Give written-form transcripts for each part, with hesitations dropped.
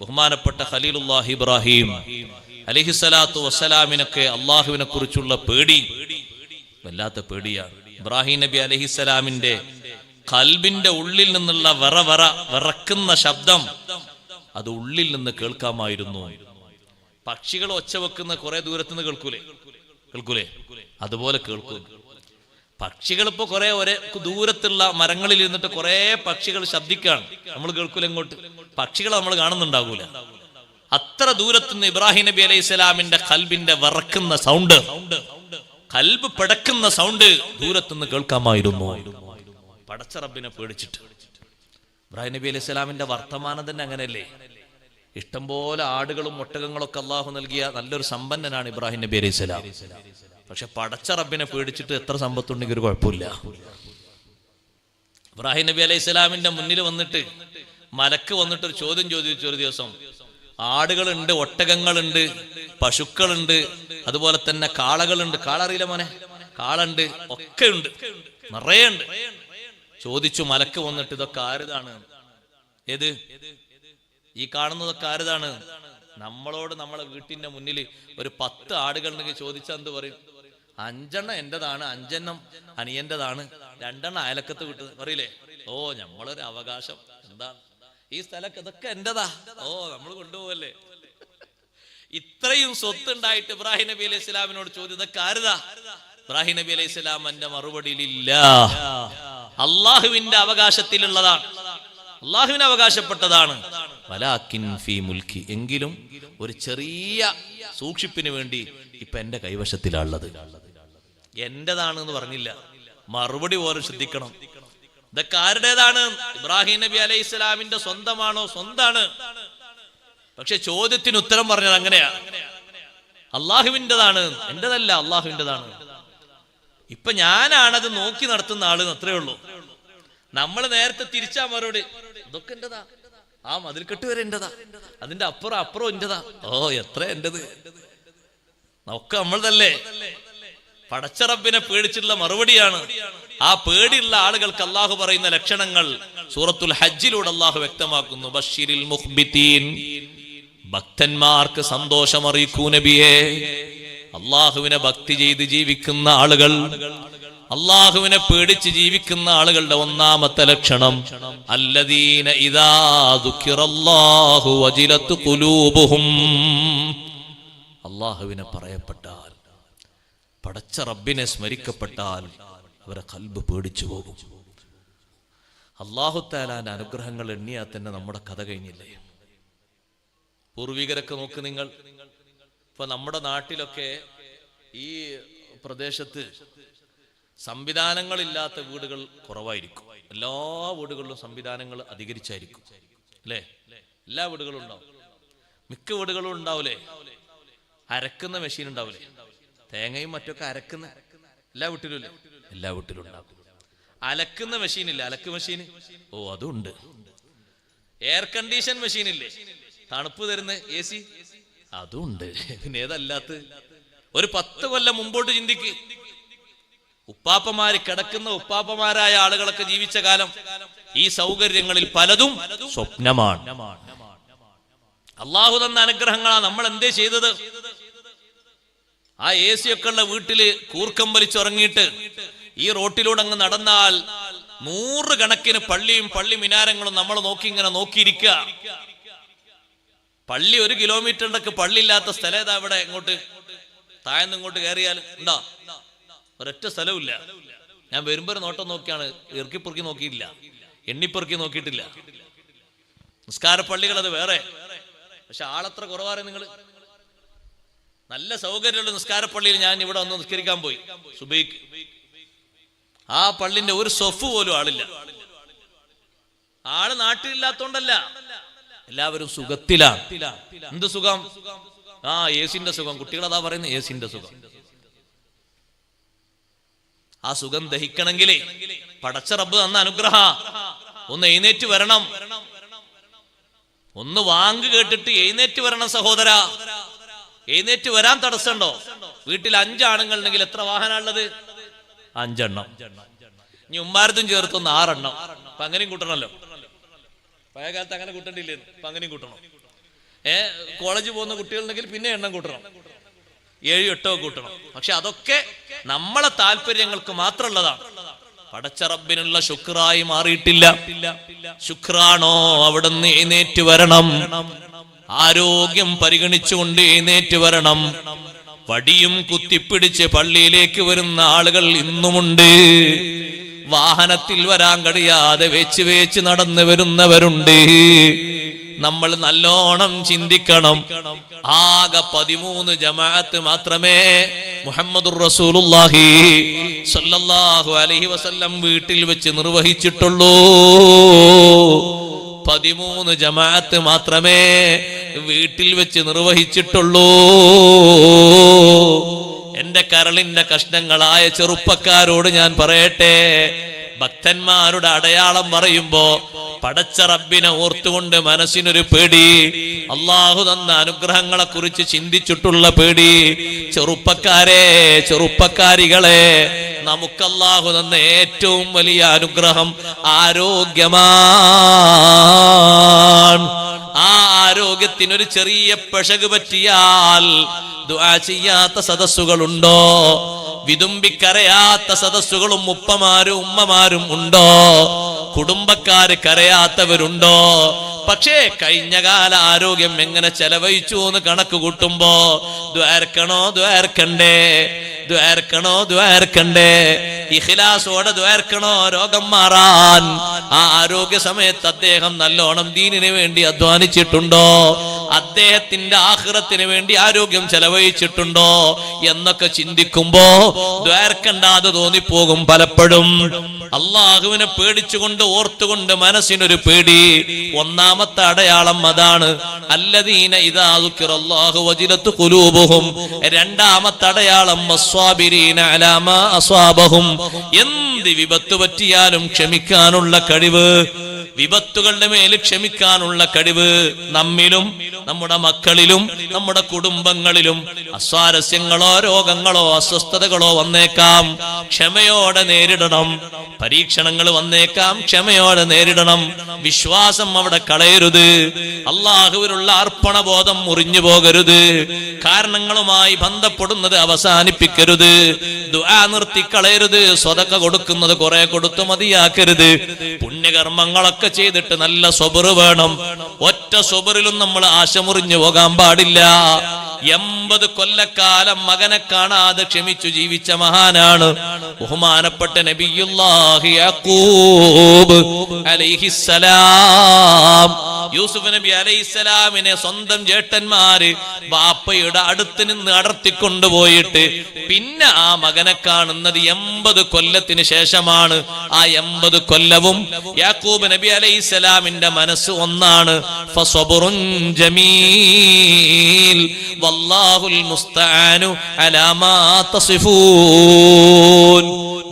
ബഹുമാനപ്പെട്ട ഖലീലുല്ലാഹി ഇബ്രാഹിം അലൈഹിസ്സലാത്തു വസ്സലാമിനൊക്കെ അള്ളാഹുവിനെ കുറിച്ചുള്ള പേടി വല്ലാത്ത പേടിയാണ്. ഇബ്രാഹിം നബി അലൈഹിസ്സലാമിന്റെ ഖൽബിന്റെ ഉള്ളിൽ നിന്നുള്ള വിറക്കുന്ന ശബ്ദം അത് ഉള്ളിൽ നിന്ന് കേൾക്കാമായിരുന്നു. പക്ഷികൾ ഒച്ച വെക്കുന്ന കുറെ ദൂരത്തുനിന്ന് കേൾക്കൂലേ? അതുപോലെ കേൾക്കും. പക്ഷികൾ ഇപ്പൊ കുറെ ഒരേ ദൂരത്തുള്ള മരങ്ങളിൽ ഇരുന്നിട്ട് കുറെ പക്ഷികൾ ശബ്ദിക്കാണ്, നമ്മൾ കേൾക്കൂല. ഇങ്ങോട്ട് പക്ഷികൾ നമ്മൾ കാണുന്നുണ്ടാകൂല. അത്ര ദൂരത്തുനിന്ന് ഇബ്രാഹിം നബി അലൈഹി സ്വലാമിന്റെ ഖൽബിന്റെ വിറക്കുന്ന സൗണ്ട്, ഖൽബ് പിടക്കുന്ന സൗണ്ട് ദൂരത്തുനിന്ന് കേൾക്കാമായിരുന്നു. പടച്ച റബ്ബിനെ പേടിച്ചിട്ട്. ഇബ്രാഹിം നബി അലൈഹി സ്വലാമിന്റെ വർത്തമാനം തന്നെ അങ്ങനെയല്ലേ? ഇഷ്ടംപോലെ ആടുകളും ഒട്ടകങ്ങളൊക്കെ അള്ളാഹു നൽകിയ നല്ലൊരു സമ്പന്നനാണ് ഇബ്രാഹിം നബി അലൈഹി സ്വലാം. പക്ഷെ പടച്ച റബ്ബിനെ പേടിച്ചിട്ട് എത്ര സമ്പത്തുണ്ടെങ്കിൽ ഒരു കുഴപ്പമില്ല. ഇബ്രാഹിം നബി അലൈഹി സ്വലാമിന്റെ മുന്നിൽ വന്നിട്ട് മലക്ക് വന്നിട്ട് ഒരു ചോദ്യം ചോദിച്ചു ഒരു ദിവസം. ആടുകളുണ്ട്, ഒട്ടകങ്ങളുണ്ട്, പശുക്കളുണ്ട്, അതുപോലെ തന്നെ കാളകളുണ്ട്. കാളറിയില്ല മോനെ? കാളുണ്ട്, ഒക്കെ ഉണ്ട്, നിറയെ ഉണ്ട്. ചോദിച്ചു മലക്ക് വന്നിട്ട്, ഇതൊക്കെ ആരുതാണ്? ഏത് ഈ കാണുന്നതൊക്കെ ആരുതാണ്? നമ്മളോട് നമ്മളെ വീട്ടിന്റെ മുന്നിൽ ഒരു 10 ആടുകളുണ്ടെങ്കിൽ ചോദിച്ചാൽ എന്ത് പറയും? 5 എന്റേതാണ്, 5 അനിയന്റേതാണ്, 2 അയലക്കത്ത് വിട്ടത് പറയില്ലേ? ഓ, നമ്മളൊരു അവകാശം. എന്താണ് ഈ സ്ഥലമൊക്കെ? ഇതൊക്കെ എന്റേതാ. ഓ, നമ്മൾ കൊണ്ടുപോവല്ലേ? ഇത്രയും സ്വത്തുണ്ടായിട്ട് ഇബ്രാഹിം നബി അലൈഹി സ്വലാമിനോട് ചോദ്യം, ഇതൊക്കെ ആരുതാ? ഇബ്രാഹിം നബി അലൈഹി സ്വലാം എന്റെ മറുപടിയിലില്ല, അള്ളാഹുവിന്റെ അവകാശത്തിലുള്ളതാണ്, അള്ളാഹുവിന് അവകാശപ്പെട്ടതാണ്. വലാകിൻ ഫീ മുൽക്കി, എങ്കിലും ഒരു ചെറിയ സൂക്ഷിപ്പിന് വേണ്ടി ഇപ്പൊ എന്റെ കൈവശത്തിലുള്ളത്. എന്റേതാണെന്ന് പറഞ്ഞില്ല, മറുപടി പോലും ശ്രദ്ധിക്കണം. ഇതൊക്കെ ആരുടേതാണ്? ഇബ്രാഹിം നബി അലൈഹി സ്വലാമിന്റെ സ്വന്തമാണോ? സ്വന്താണ്. പക്ഷെ ചോദ്യത്തിന് ഉത്തരം പറഞ്ഞത് അങ്ങനെയാ, അള്ളാഹുവിൻ്റെതാണ്, എന്റേതല്ല, അള്ളാഹുവിൻ്റെതാണ്. ഇപ്പൊ ഞാനാണത് നോക്കി നടത്തുന്ന ആള്, അത്രേ ഉള്ളൂ. നമ്മൾ നേരത്തെ തിരിച്ചാ മറുപടി, ഇതൊക്കെ എന്റേതാ, ആ മതിൽക്കെട്ട് വരെ എന്റേതാ, അതിന്റെ അപ്പുറം എന്റേതാ. ഓ, എത്ര എന്റേത്, ഒക്കെ നമ്മളതല്ലേ. പടച്ച റബ്ബിനെ പേടിച്ചിട്ടുള്ള മറുപടിയാണ്. ആ പേടിയുള്ള ആളുകൾക്ക് അള്ളാഹു പറയുന്ന ലക്ഷണങ്ങൾ സൂറത്തുൽ ഹജ്ജിലൂടെ അള്ളാഹു വ്യക്തമാക്കുന്നു. ബശ്ശിരിൽ മുഖ്ബിതീൻ, ഭക്തന്മാർക്ക് സന്തോഷം അറിയിക്കൂ നബിയേ. അള്ളാഹുവിനെ ഭക്തി ചെയ്ത് ജീവിക്കുന്ന ആളുകൾ, അള്ളാഹുവിനെ പേടിച്ച് ജീവിക്കുന്ന ആളുകളുടെ ഒന്നാമത്തെ ലക്ഷണം അല്ലദീന ഇദാ ദുഃഖിറല്ലാഹു വജിലത് ഖുലൂബുഹും, അള്ളാഹുവിനെ പറയപ്പെട്ടാൽ, പടച്ച റബ്ബിനെ സ്മരിക്കപ്പെട്ടാൽ അവരെ ഖൽബ് പേടിച്ചു പോകും. അല്ലാഹു തആലാന്റെ അനുഗ്രഹങ്ങൾ എണ്ണിയാൽ തന്നെ നമ്മുടെ കഥ കഴിഞ്ഞില്ലേ? പൂർവികരൊക്കെ നോക്ക് നിങ്ങൾ. ഇപ്പൊ നമ്മുടെ നാട്ടിലൊക്കെ ഈ പ്രദേശത്ത് സംവിധാനങ്ങളില്ലാത്ത വീടുകൾ കുറവായിരിക്കും. എല്ലാ വീടുകളിലും സംവിധാനങ്ങൾ അധികരിച്ചായിരിക്കും അല്ലേ? എല്ലാ വീടുകളും ഉണ്ടാവും, മിക്ക വീടുകളും ഉണ്ടാവൂലേ? അരക്കുന്ന മെഷീൻ ഉണ്ടാവൂലേ? തേങ്ങയും മറ്റൊക്കെ അരക്കുന്ന എല്ലാ വീട്ടിലും ഇല്ലേ? എല്ലാ വീട്ടിലും ഉണ്ടാവും. അലക്കുന്ന മെഷീൻ ഇല്ല? അലക്ക് മെഷീൻ, ഓ, അതുണ്ട്. എയർ കണ്ടീഷൻ മെഷീൻ ഇല്ലേ? തണുപ്പ് തരുന്ന AC, അതുണ്ട്. പിന്നെ ഏതല്ലാത്ത? ഒരു 10 കൊല്ലം മുമ്പോട്ട് ചിന്തിക്ക്. ഉപ്പാപ്പമാര് കിടക്കുന്ന ഉപ്പാപ്പമാരായ ആളുകളൊക്കെ ജീവിച്ച കാലം ഈ സൗകര്യങ്ങളിൽ പലതും സ്വപ്നമാണ്. അള്ളാഹു തന്ന അനുഗ്രഹങ്ങളാണ്. നമ്മൾ എന്തേ ചെയ്തത്? ആ AC ഒക്കെ ഉള്ള വീട്ടില് കൂർക്കം വലിച്ചുറങ്ങിയിട്ട് ഈ റോട്ടിലൂടെ അങ്ങ് നടന്നാൽ 100 കണക്കിന് പള്ളിയും പള്ളി മിനാരങ്ങളും നമ്മൾ ഇങ്ങനെ നോക്കിയിരിക്കുക. പള്ളി 1 കിലോമീറ്ററിന്റെ പള്ളി ഇല്ലാത്ത സ്ഥലം ഏതാ ഇവിടെ? ഇങ്ങോട്ട് താഴ്ന്ന് ഇങ്ങോട്ട് കയറിയാൽ ഉണ്ടോ? ഒരൊറ്റ സ്ഥലമില്ല. ഞാൻ വരുമ്പോ ഒരു നോട്ടം നോക്കിയാണ്, ഇറക്കിപ്പെറുക്കി നോക്കിയില്ല, എണ്ണിപ്പെറുക്കി നോക്കിയിട്ടില്ല. നിസ്കാര പള്ളികൾ അത് വേറെ, പക്ഷെ ആളത്ര കുറവാണ്. നിങ്ങൾ നല്ല സൗകര്യമുള്ള നിസ്കാര പള്ളിയിൽ ഞാൻ ഇവിടെ വന്ന് നിസ്കരിക്കാൻ പോയി സുബൈക്ക്. ആ പള്ളിന്റെ ഒരു സൊഫ് പോലും ആളില്ല. ആള് നാട്ടിലില്ലാത്തോണ്ടല്ല, എല്ലാവരും സുഖത്തിലാണ്. എന്ത് സുഖം? ആ AC-ന്റെ സുഖം. കുട്ടികളതാ പറയുന്നത്, AC-ന്റെ സുഖം. ആ സുഖം ദഹിക്കണമെങ്കിലേ പടച്ച റബ്ബ് തന്ന അനുഗ്രഹ ഒന്ന് എഴുന്നേറ്റ് വരണം. ഒന്ന് വാങ്ക് കേട്ടിട്ട് എഴുന്നേറ്റ് വരണം സഹോദര. എഴുന്നേറ്റ് വരാൻ തടസ്സമുണ്ടോ? വീട്ടിൽ 5 ആണുങ്ങൾ ഉണ്ടെങ്കിൽ എത്ര വാഹനമുള്ളത്? 5 എണ്ണം. ഇനി ഉമ്മാരത്തും ചേർത്തൊന്ന് 6 എണ്ണം. അപ്പൊ അങ്ങനെയും കൂട്ടണല്ലോ. പഴയ കാലത്ത് അങ്ങനെ കൂട്ടണ്ടില്ലേ? അപ്പൊ അങ്ങനെയും കൂട്ടണം. കോളേജിൽ പോകുന്ന കുട്ടികളുണ്ടെങ്കിൽ പിന്നെ എണ്ണം കൂട്ടണം, 7-8 കൂട്ടണം. പക്ഷെ അതൊക്കെ നമ്മളെ താല്പര്യങ്ങൾക്ക് മാത്രമുള്ളതാണ്. പടച്ച റബ്ബിനുള്ള ശുക്രായി മാറിയിട്ടില്ല. ശുക്രാണോ അവിടുന്ന് എഴുന്നേറ്റ് വരണം, ആരോഗ്യം പരിഗണിച്ചുകൊണ്ട് എഴുന്നേറ്റ് വരണം. വടിയും കുത്തിപ്പിടിച്ച് പള്ളിയിലേക്ക് വരുന്ന ആളുകൾ ഇന്നുമുണ്ട്. വാഹനത്തിൽ വരാൻ കഴിയാതെ വേച്ച് നടന്നു വരുന്നവരുണ്ട്. നമ്മൾ നല്ലോണം ചിന്തിക്കണം. ആകെ 13 ജമാഅത്ത് മാത്രമേ മുഹമ്മദുർ റസൂലുള്ളാഹി സ്വല്ലല്ലാഹു അലൈഹി വസല്ലം വീട്ടിൽ വെച്ച് നിർവഹിച്ചിട്ടുള്ളൂ. 13 ജമാഅത്ത് മാത്രമേ വീട്ടിൽ വെച്ച് നിർവഹിച്ചിട്ടുള്ളൂ. എന്റെ കരളിന്റെ കഷ്ണങ്ങളായ ചെറുപ്പക്കാരോട് ഞാൻ പറയട്ടെ, ഭക്തന്മാരുടെ അടയാളം പറയുമ്പോ പടച്ച റബ്ബിനെ ഓർത്തുകൊണ്ട് മനസ്സിനൊരു പേടി, അള്ളാഹു തന്ന അനുഗ്രഹങ്ങളെ കുറിച്ച് ചിന്തിച്ചിട്ടുള്ള പേടി. ചെറുപ്പക്കാരെ, ചെറുപ്പക്കാരികളെ, നമുക്ക് അള്ളാഹു തന്ന ഏറ്റവും വലിയ അനുഗ്രഹം ആരോഗ്യമാണ്. ആ ആരോഗ്യത്തിനൊരു ചെറിയ പിശക് പറ്റിയാൽ ദുആ ചെയ്യാത്ത സദസ്സുകളുണ്ടോ? വിതുമ്പിക്കരയാത്ത സദസ്സുകളും ഉപ്പമാരും ഉമ്മമാരും ഉണ്ടോ? കുടുംബക്കാര് കരയാത്തവരുണ്ടോ? പക്ഷേ കഴിഞ്ഞ കാല ആരോഗ്യം എങ്ങനെ ചെലവഴിച്ചു എന്ന് കണക്ക് കൂട്ടുമ്പോ ദ്വാരക്കണോ ദ്വാരക്കണ്ടേ, ദ്വാരക്കണോ ദ്വാരക്കണ്ടേ, ഇഖ്ലാസോടെ ദ്വാരക്കണോ രോഗം മാറാൻ? ആ ആരോഗ്യ സമയത്ത് അദ്ദേഹം നല്ലോണം ദീനിന് വേണ്ടി അധ്വാനിച്ചിട്ടുണ്ടോ? അദ്ദേഹത്തിന്റെ ആഖിറത്തിന് വേണ്ടി ആരോഗ്യം ചെലവഴിച്ചിട്ടുണ്ടോ എന്നൊക്കെ ചിന്തിക്കുമ്പോ ദ്വാരക്കണ്ടാതെ തോന്നിപ്പോകും പലപ്പോഴും. അള്ളാഹുവിനെ പേടിച്ചുകൊണ്ട് ഓർത്തുകൊണ്ട് മനസ്സിനൊരു പേടി. ഒന്നാമത്തെ അടയാളം അതാണ്, അല്ലദീന ഇദാ ദുക്കിറല്ലാഹു വജിലത്ത് ഖുലൂബുഹും. രണ്ടാമത്തെ അടയാളം വസ്വാബിരീന അലാ മാ അസ്വാബഹും. എന്ത് വിപത്ത് പറ്റിയാലും ക്ഷമിക്കാനുള്ള കഴിവ്, വിപത്തുകളുടെ മേൽ ക്ഷമിക്കാനുള്ള കഴിവ് നമ്മിലും നമ്മുടെ മക്കളിലും നമ്മുടെ കുടുംബങ്ങളിലും. അസ്വാരസ്യങ്ങളോ രോഗങ്ങളോ അസ്വസ്ഥതകളോ വന്നേക്കാം, ക്ഷമയോടെ നേരിടണം. പരീക്ഷണങ്ങൾ വന്നേക്കാം, ക്ഷമയോടെ നേരിടണം. വിശ്വാസം അവിടെ കളയരുത്. അള്ളാഹുവിനുള്ള അർപ്പണബോധം മുറിഞ്ഞു പോകരുത്. കാരണങ്ങളുമായി ബന്ധപ്പെടുന്നത് അവസാനിപ്പിക്കരുത്. ദുആ നിർത്തിക്കളയരുത്. സ്വതക്ക കൊടുക്കുന്നത് കുറെ കൊടുത്തു മതിയാക്കരുത്. പുണ്യകർമ്മങ്ങളൊക്കെ ചെയ്തിട്ട് നല്ല സ്വബർ വേണം. ഒറ്റ സ്വബറിലും നമ്മൾ ആശ മുറിഞ്ഞു പോകാൻ പാടില്ല. 80 കൊല്ലക്കാലം മകനെ കാണാതെ ക്ഷമിച്ചു ജീവിച്ച മഹാനാണ് ബഹുമാനപ്പെട്ട നബിയുല്ലാഹി യാക്കൂബ് അലൈഹിസ്സലാം. യൂസുഫ് നബി അലൈഹിസ്സലാമിനെ സ്വന്തം ചേട്ടന്മാര് ബാപ്പയുടെ അടുത്ത് നിന്ന് അടർത്തിക്കൊണ്ടുപോയിട്ട് പിന്നെ ആ മകനെ കാണുന്നത് 80 കൊല്ലത്തിന് ശേഷമാണ്. ആ 80 കൊല്ലവും യാക്കൂബ് നബി അലൈഹിസ്സലാമിന്റെ മനസ്സ് ഒന്നാണ്. ഫസബ്റുൻ ജമീൽ വല്ലാഹുൽ മുസ്തആനു അലാ മാ തസിഫൂൻ.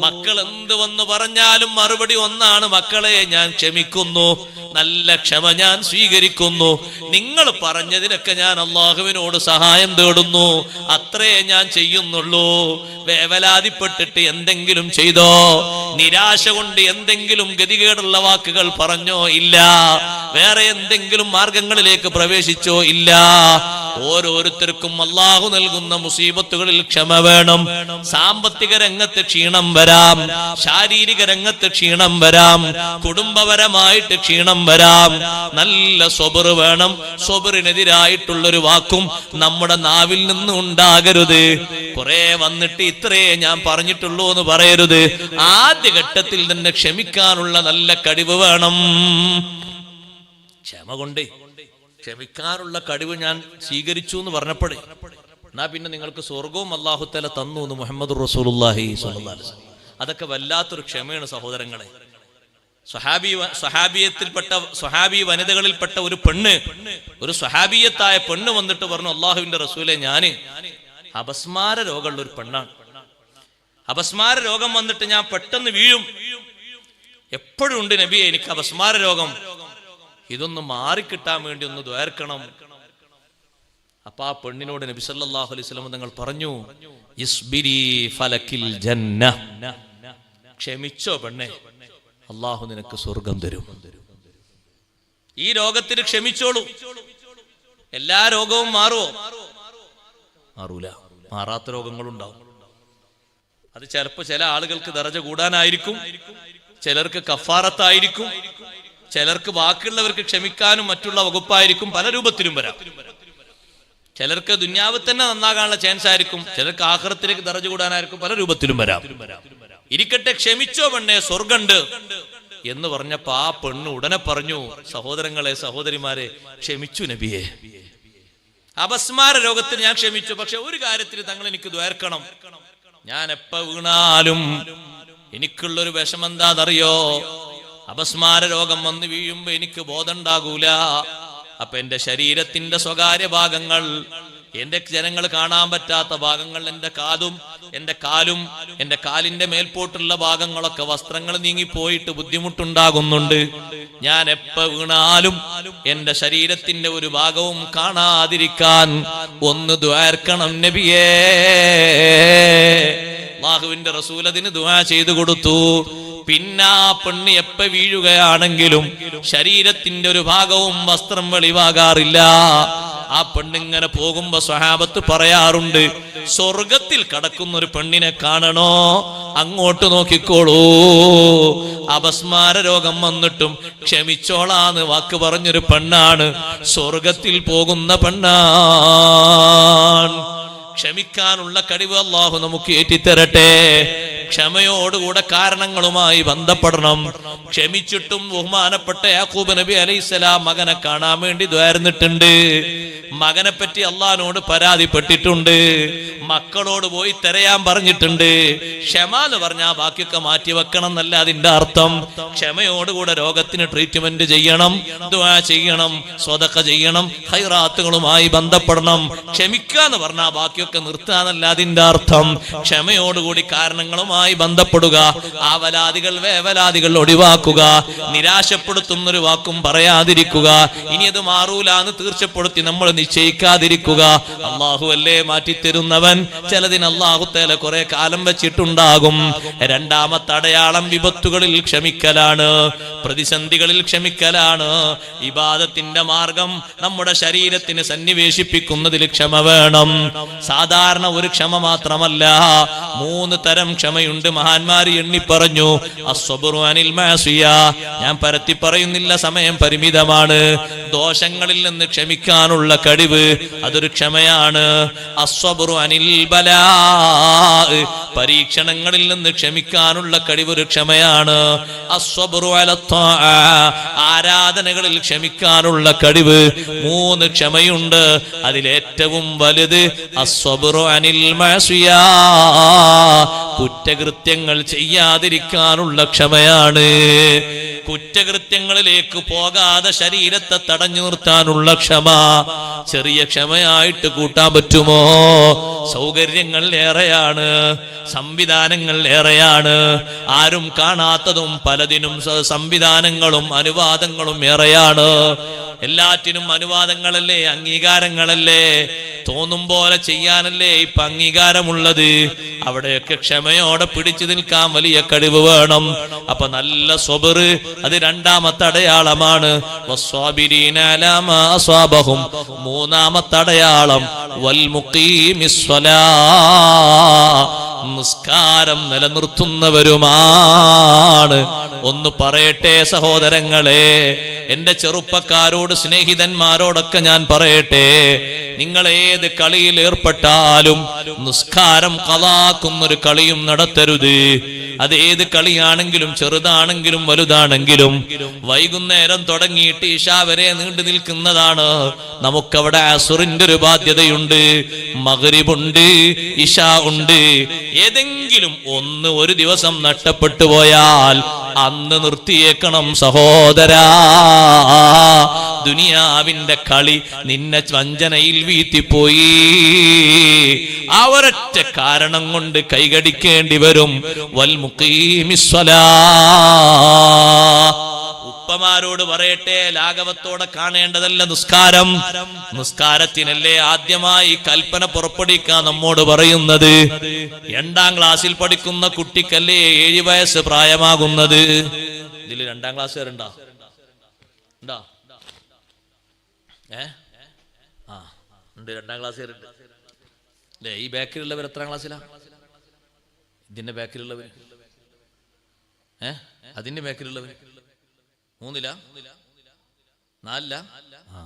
മക്കൾ എന്ത് വന്ന് പറഞ്ഞാലും മറുപടി ഒന്നാണ്, മക്കളെ ഞാൻ ക്ഷമിക്കുന്നു, നല്ല ക്ഷമ ഞാൻ സ്വീകരിക്കുന്നു. നിങ്ങൾ പറഞ്ഞതിനൊക്കെ ഞാൻ അള്ളാഹുവിനോട് സഹായം തേടുന്നു, അത്രേ ഞാൻ ചെയ്യുന്നുള്ളൂ. വേവലാതിപ്പെട്ടിട്ട് എന്തെങ്കിലും ചെയ്തോ, നിരാശ കൊണ്ട് എന്തെങ്കിലും ഗതികേടുള്ള വാക്കുകൾ പറഞ്ഞോ ഇല്ല, വേറെ എന്തെങ്കിലും മാർഗങ്ങളിലേക്ക് പ്രവേശിച്ചോ ഇല്ല. ഓരോരുത്തർക്കും അള്ളാഹു നൽകുന്ന മുസീബത്തുകളിൽ ക്ഷമ വേണം. സാമ്പത്തിക രംഗത്ത് ക്ഷീണം വരാം, ശാരീരിക രംഗത്ത് ക്ഷീണം വരാം, കുടുംബപരമായിട്ട് ക്ഷീണം വരാം. നല്ല സ്വബർ വേണം. സ്വബറിനെതിരായിട്ടുള്ളൊരു വാക്കും നമ്മുടെ നാവിൽ നിന്ന് ഉണ്ടാകരുത്. കുറെ വന്നിട്ട് ഇത്രേ ഞാൻ പറഞ്ഞിട്ടുള്ളൂ എന്ന് പറയരുത്. ആദ്യഘട്ടത്തിൽ തന്നെ ക്ഷമിക്കാനുള്ള നല്ല കഴിവ് വേണം. ക്ഷമ കൊണ്ട് ക്ഷമിക്കാനുള്ള കഴിവ് ഞാൻ സ്വീകരിച്ചു എന്ന് പറഞ്ഞപ്പോഴേ എന്നാ പിന്നെ നിങ്ങൾക്ക് സ്വർഗവും അല്ലാഹു തആല തന്നു എന്ന് മുഹമ്മദുർ റസൂലുള്ളാഹി സ്വല്ലല്ലാഹു അലൈഹി വസല്ലം. അതൊക്കെ വല്ലാത്തൊരു ക്ഷമയാണ് സഹോദരങ്ങളെ. സ്വഹാബി വനിതകളിൽപ്പെട്ട ഒരു പെണ്ണ്, ഒരു സ്വഹാബിയത്തായ പെണ്ണ് വന്നിട്ട് പറഞ്ഞു, അള്ളാഹുവിന്റെ റസൂലെ, ഞാന് അപസ്മാര രോഗമുള്ള ഒരു പെണ്ണാണ്. അപസ്മാര രോഗം വന്നിട്ട് ഞാൻ പെട്ടെന്ന് വീഴും. എപ്പോഴും ഉണ്ട് നബിയെ എനിക്ക് അപസ്മാര രോഗം. ഇതൊന്ന് മാറിക്കിട്ടാൻ വേണ്ടി ഒന്ന് ദ്വാരക്കണം. അപ്പൊ ആ പെണ്ണിനോട് നബി സല്ലല്ലാഹു അലൈഹി വസല്ലം തങ്ങൾ പറഞ്ഞു, ഇസ്ബിരി ഫലക്കിൽ ജന്ന. ക്ഷമിച്ചോ പെണ്ണെ, അള്ളാഹു നിനക്ക് സ്വർഗം തരും. ഈ രോഗത്തിന് ക്ഷമിച്ചോളൂ. എല്ലാ രോഗവും മാറുമോ? മാറൂല. മാറാത്ത രോഗങ്ങളുണ്ടാവും. അത് ചിലപ്പോ ചില ആളുകൾക്ക് ദറജ കൂടാനായിരിക്കും, ചിലർക്ക് കഫാറത്തായിരിക്കും, ചിലർക്ക് ബാക്കിയുള്ളവർക്ക് ക്ഷമിക്കാനും മറ്റുള്ള വകുപ്പായിരിക്കും. പല രൂപത്തിലും വരാം. ചിലർക്ക് ദുന്യാവ് തന്നെ നന്നാകാനുള്ള ചാൻസ് ആയിരിക്കും, ചിലർക്ക് ആഖിറത്തിലേക്ക് ദറജ കൂടാനായിരിക്കും. പല രൂപത്തിലും വരാം. ഇരിക്കട്ടെ, ക്ഷമിച്ചോ പെണ്ണെ, സ്വർഗണ്ട് എന്ന് പറഞ്ഞപ്പോ ആ പെണ്ണ് ഉടനെ പറഞ്ഞു, സഹോദരങ്ങളെ സഹോദരിമാരെ, ക്ഷമിച്ചു നബിയെ, അപസ്മാര രോഗത്തിന് ഞാൻ ക്ഷമിച്ചു. പക്ഷെ ഒരു കാര്യത്തിൽ തങ്ങൾ എനിക്ക് ദ്വാർക്കണം. ഞാൻ എപ്പ വീണാലും എനിക്കുള്ളൊരു വിഷമം എന്താണെന്നറിയോ? അപസ്മാര രോഗം വന്ന് വീഴുമ്പോ എനിക്ക് ബോധം ഉണ്ടാകൂല. അപ്പൊ എന്റെ ശരീരത്തിന്റെ സ്വകാര്യ ഭാഗങ്ങൾ, എന്റെ ജനങ്ങൾ കാണാൻ പറ്റാത്ത ഭാഗങ്ങൾ, എന്റെ കാതും എന്റെ കാലും എന്റെ കാലിന്റെ മേൽപോട്ടുള്ള ഭാഗങ്ങളൊക്കെ വസ്ത്രങ്ങൾ നീങ്ങിപ്പോയിട്ട് ബുദ്ധിമുട്ടുണ്ടാകുന്നുണ്ട്. ഞാൻ എപ്പ വീണാലും എന്റെ ശരീരത്തിന്റെ ഒരു ഭാഗവും കാണാതിരിക്കാൻ ഒന്ന് ദുആർക്കണം നബിയേ. അല്ലാഹുവിന്റെ റസൂൽ അതിന് ദുആ ചെയ്തു കൊടുത്തു. പിന്നെ ആ പെണ്ണ് എപ്പ വീഴുകയാണെങ്കിലും ശരീരത്തിന്റെ ഒരു ഭാഗവും വസ്ത്രം വെളിവാകാറില്ല. ആ പെണ്ണിങ്ങനെ പോകുമ്പോ സ്വഹാബത്ത് പറയാറുണ്ട്, സ്വർഗത്തിൽ കടക്കുന്ന ഒരു പെണ്ണിനെ കാണണോ, അങ്ങോട്ട് നോക്കിക്കോളൂ. അപസ്മാര രോഗം വന്നിട്ടും ക്ഷമിച്ചോളാന്ന് വാക്ക് പറഞ്ഞൊരു പെണ്ണാണ്, സ്വർഗത്തിൽ പോകുന്ന പെണ്ണാണ്. ക്ഷമിക്കാനുള്ള കഴിവ് അല്ലാഹു നമുക്ക് ഏറ്റിത്തരട്ടെ. ക്ഷമയോടുകൂടെ കാരണങ്ങളുമായി ബന്ധപ്പെടണം. ക്ഷമിച്ചിട്ടും ബഹുമാനപ്പെട്ട യാക്കൂബ് നബി അലൈഹിസ്സലാം മകനെ കാണാൻ വേണ്ടി ദ്വാരന്നിട്ടുണ്ട്. മകനെ പറ്റി അള്ളാഹിനോട് പരാതിപ്പെട്ടിട്ടുണ്ട്. മക്കളോട് പോയി തിരയാൻ പറഞ്ഞിട്ടുണ്ട്. ക്ഷമ എന്ന് പറഞ്ഞാൽ ബാക്കിയൊക്കെ മാറ്റി വെക്കണം എന്നല്ല അതിന്റെ അർത്ഥം. ക്ഷമയോടുകൂടെ രോഗത്തിന് ട്രീറ്റ്മെന്റ് ചെയ്യണം, ദുആ ചെയ്യണം, സ്വതക്ക ചെയ്യണം, ഖൈറാത്തുകളുമായി ബന്ധപ്പെടണം. ക്ഷമിക്കുക എന്ന് പറഞ്ഞാൽ ബാക്കിയൊക്കെ നിർത്താന്നല്ല അതിന്റെ അർത്ഥം. ക്ഷമയോടുകൂടി കാരണങ്ങളുമായി ബന്ധപ്പെടുക. ആവലാദികൾ വേവലാദികൾ ഒഴിവാക്കുക. നിരാശപ്പെടുത്തുന്നൊരു വാക്കും പറയാതിരിക്കുക. ഇനി അത് മാറൂല എന്ന് തീർച്ചപ്പെടുത്തി നമ്മൾ നിശ്ചയിക്കാതിരിക്കുക. അള്ളാഹു അല്ലേ മാറ്റിത്തരുന്നവൻ. ചിലതിന് അള്ളാഹു തആല കുറെ കാലം വെച്ചിട്ടുണ്ടാകും. രണ്ടാമത്തെ അടയാളം വിപത്തുകളിൽ ക്ഷമിക്കലാണ്, പ്രതിസന്ധികളിൽ ക്ഷമിക്കലാണ്. ഇബാദത്തിന്റെ മാർഗം നമ്മുടെ ശരീരത്തിന് സന്നിവേശിപ്പിക്കുന്നതിൽ ക്ഷമ വേണം. സാധാരണ ഒരു ക്ഷമ മാത്രമല്ല, 3 തരം ക്ഷമയുണ്ട്. മഹാന്മാർ എണ്ണി പറഞ്ഞു. അസ്സബ്റു അനിൽ മഅസിയ, ഞാൻ പരത്തി പറയുന്നില്ല, സമയം പരിമിതമാണ്. ദോഷങ്ങളിൽ നിന്ന് ക്ഷമിക്കാനുള്ള കഴിവ്, അതൊരു ക്ഷമയാണ്. അസ്സബ്റു അനിൽ ബലാ, പരീക്ഷണങ്ങളിൽ നിന്ന് ക്ഷമിക്കാനുള്ള കഴിവ് ഒരു ക്ഷമയാണ്. അസ്സബ്റു അലത്താ, ആരാധനകളിൽ ക്ഷമിക്കാനുള്ള കഴിവ്. 3 ക്ഷമയുണ്ട്. അതിലേറ്റവും വലുത് അസ്സബ്റു അനിൽ മഅസിയ, കുറ്റകൃത്യങ്ങൾ ചെയ്യാതിരിക്കാനുള്ള ക്ഷമയാണ്. കുറ്റകൃത്യങ്ങളിലേക്ക് പോകാതെ ശരീരത്തെ തടഞ്ഞു നിർത്താനുള്ള ക്ഷമ. ചെറിയ ക്ഷമയായിട്ട് കൂട്ടാൻ പറ്റുമോ? സൗകര്യങ്ങൾ ഏറെയാണ്, സംവിധാനങ്ങൾ ഏറെയാണ്. ആരും കാണാത്തതും പലതിനും സംവിധാനങ്ങളും അനുവാദങ്ങളും ഏറെയാണ്. എല്ലാറ്റിനും അനുവാദങ്ങളല്ലേ, അംഗീകാരങ്ങളല്ലേ? തോന്നും പോലെ ചെയ്യാനല്ലേ ഇപ്പൊ അംഗീകാരമുള്ളത്. അവിടെയൊക്കെ ക്ഷമയോടെ പിടിച്ചു നിൽക്കാൻ വലിയ കഴിവ് വേണം. അപ്പൊ നല്ല സ്വബർ, അത് രണ്ടാമത്തെ അടയാളമാണ്. വസ്വാബിരീന അലാ മാ അസ്വാബഹും, മൂന്നാമത്തെ അടയാളം വൽ മുഖീമിസ് സ്വലാ, നിസ്കാരം നിലനിർത്തുന്നവരുമാണ്. ഒന്ന് പറയട്ടെ സഹോദരങ്ങളെ, എന്റെ ചെറുപ്പക്കാരോട്, സ്നേഹിതന്മാരോടൊക്കെ ഞാൻ പറയട്ടെ, നിങ്ങൾ ഏത് കളിയിൽ ഏർപ്പെട്ടാലും നിസ്കാരം ഖളാക്കുന്നൊരു കളിയും നടത്തരുത്. അത് ഏത് കളിയാണെങ്കിലും, ചെറുതാണെങ്കിലും വലുതാണെങ്കിലും. വൈകുന്നേരം തുടങ്ങിയിട്ട് ഇശാ വരെ നീണ്ടു നിൽക്കുന്നതാണ്. നമുക്കവിടെ അസുറിന്റെ ഒരു ബാധ്യതയുണ്ട്, മഗ്രിബുണ്ട്, ഇശാ ഉണ്ട്. ഏതെങ്കിലും ഒന്ന് ഒരു ദിവസം നഷ്ടപ്പെട്ടു പോയാൽ അന്ന് നിർത്തിയേക്കണം സഹോദരാ. ദുനിയാവിന്റെ കളി നിന്നെ വഞ്ചനയിൽ വീഴ്ത്തിപ്പോയി. ആ ഒരൊറ്റ കാരണം കൊണ്ട് കൈകടിക്കേണ്ടി വരും. വൽ മുഖീമിസ് സ്വലാ, ഉപ്പമാരോട് പറയട്ടെ, ലാഘവത്തോടെ കാണേണ്ടതല്ല നിസ്കാരം. നിസ്കാരത്തിനല്ലേ ആദ്യമായി കൽപ്പന പുറപ്പെടുവിക്കാൻ നമ്മോട് പറയുന്നത്. 2ാം ക്ലാസ്സിൽ പഠിക്കുന്ന കുട്ടിക്കല്ലേ 7 വയസ്സ് പ്രായമാകുന്നത്. ഇതിൽ 2ാം ക്ലാസ് വരണ്ടാ? ആ ഉണ്ട്, 2ാം ക്ലാസ്സുകാരുണ്ട് അല്ലേ? ഈ ബാക്കിലുള്ളവർ എത്രാം ക്ലാസ്സിലാ? ഇതിന്റെ ബാക്കിലുള്ളവർ അതിന്റെ ബാക്കിലുള്ളവർ 3ലാ 4ലാ? ആ,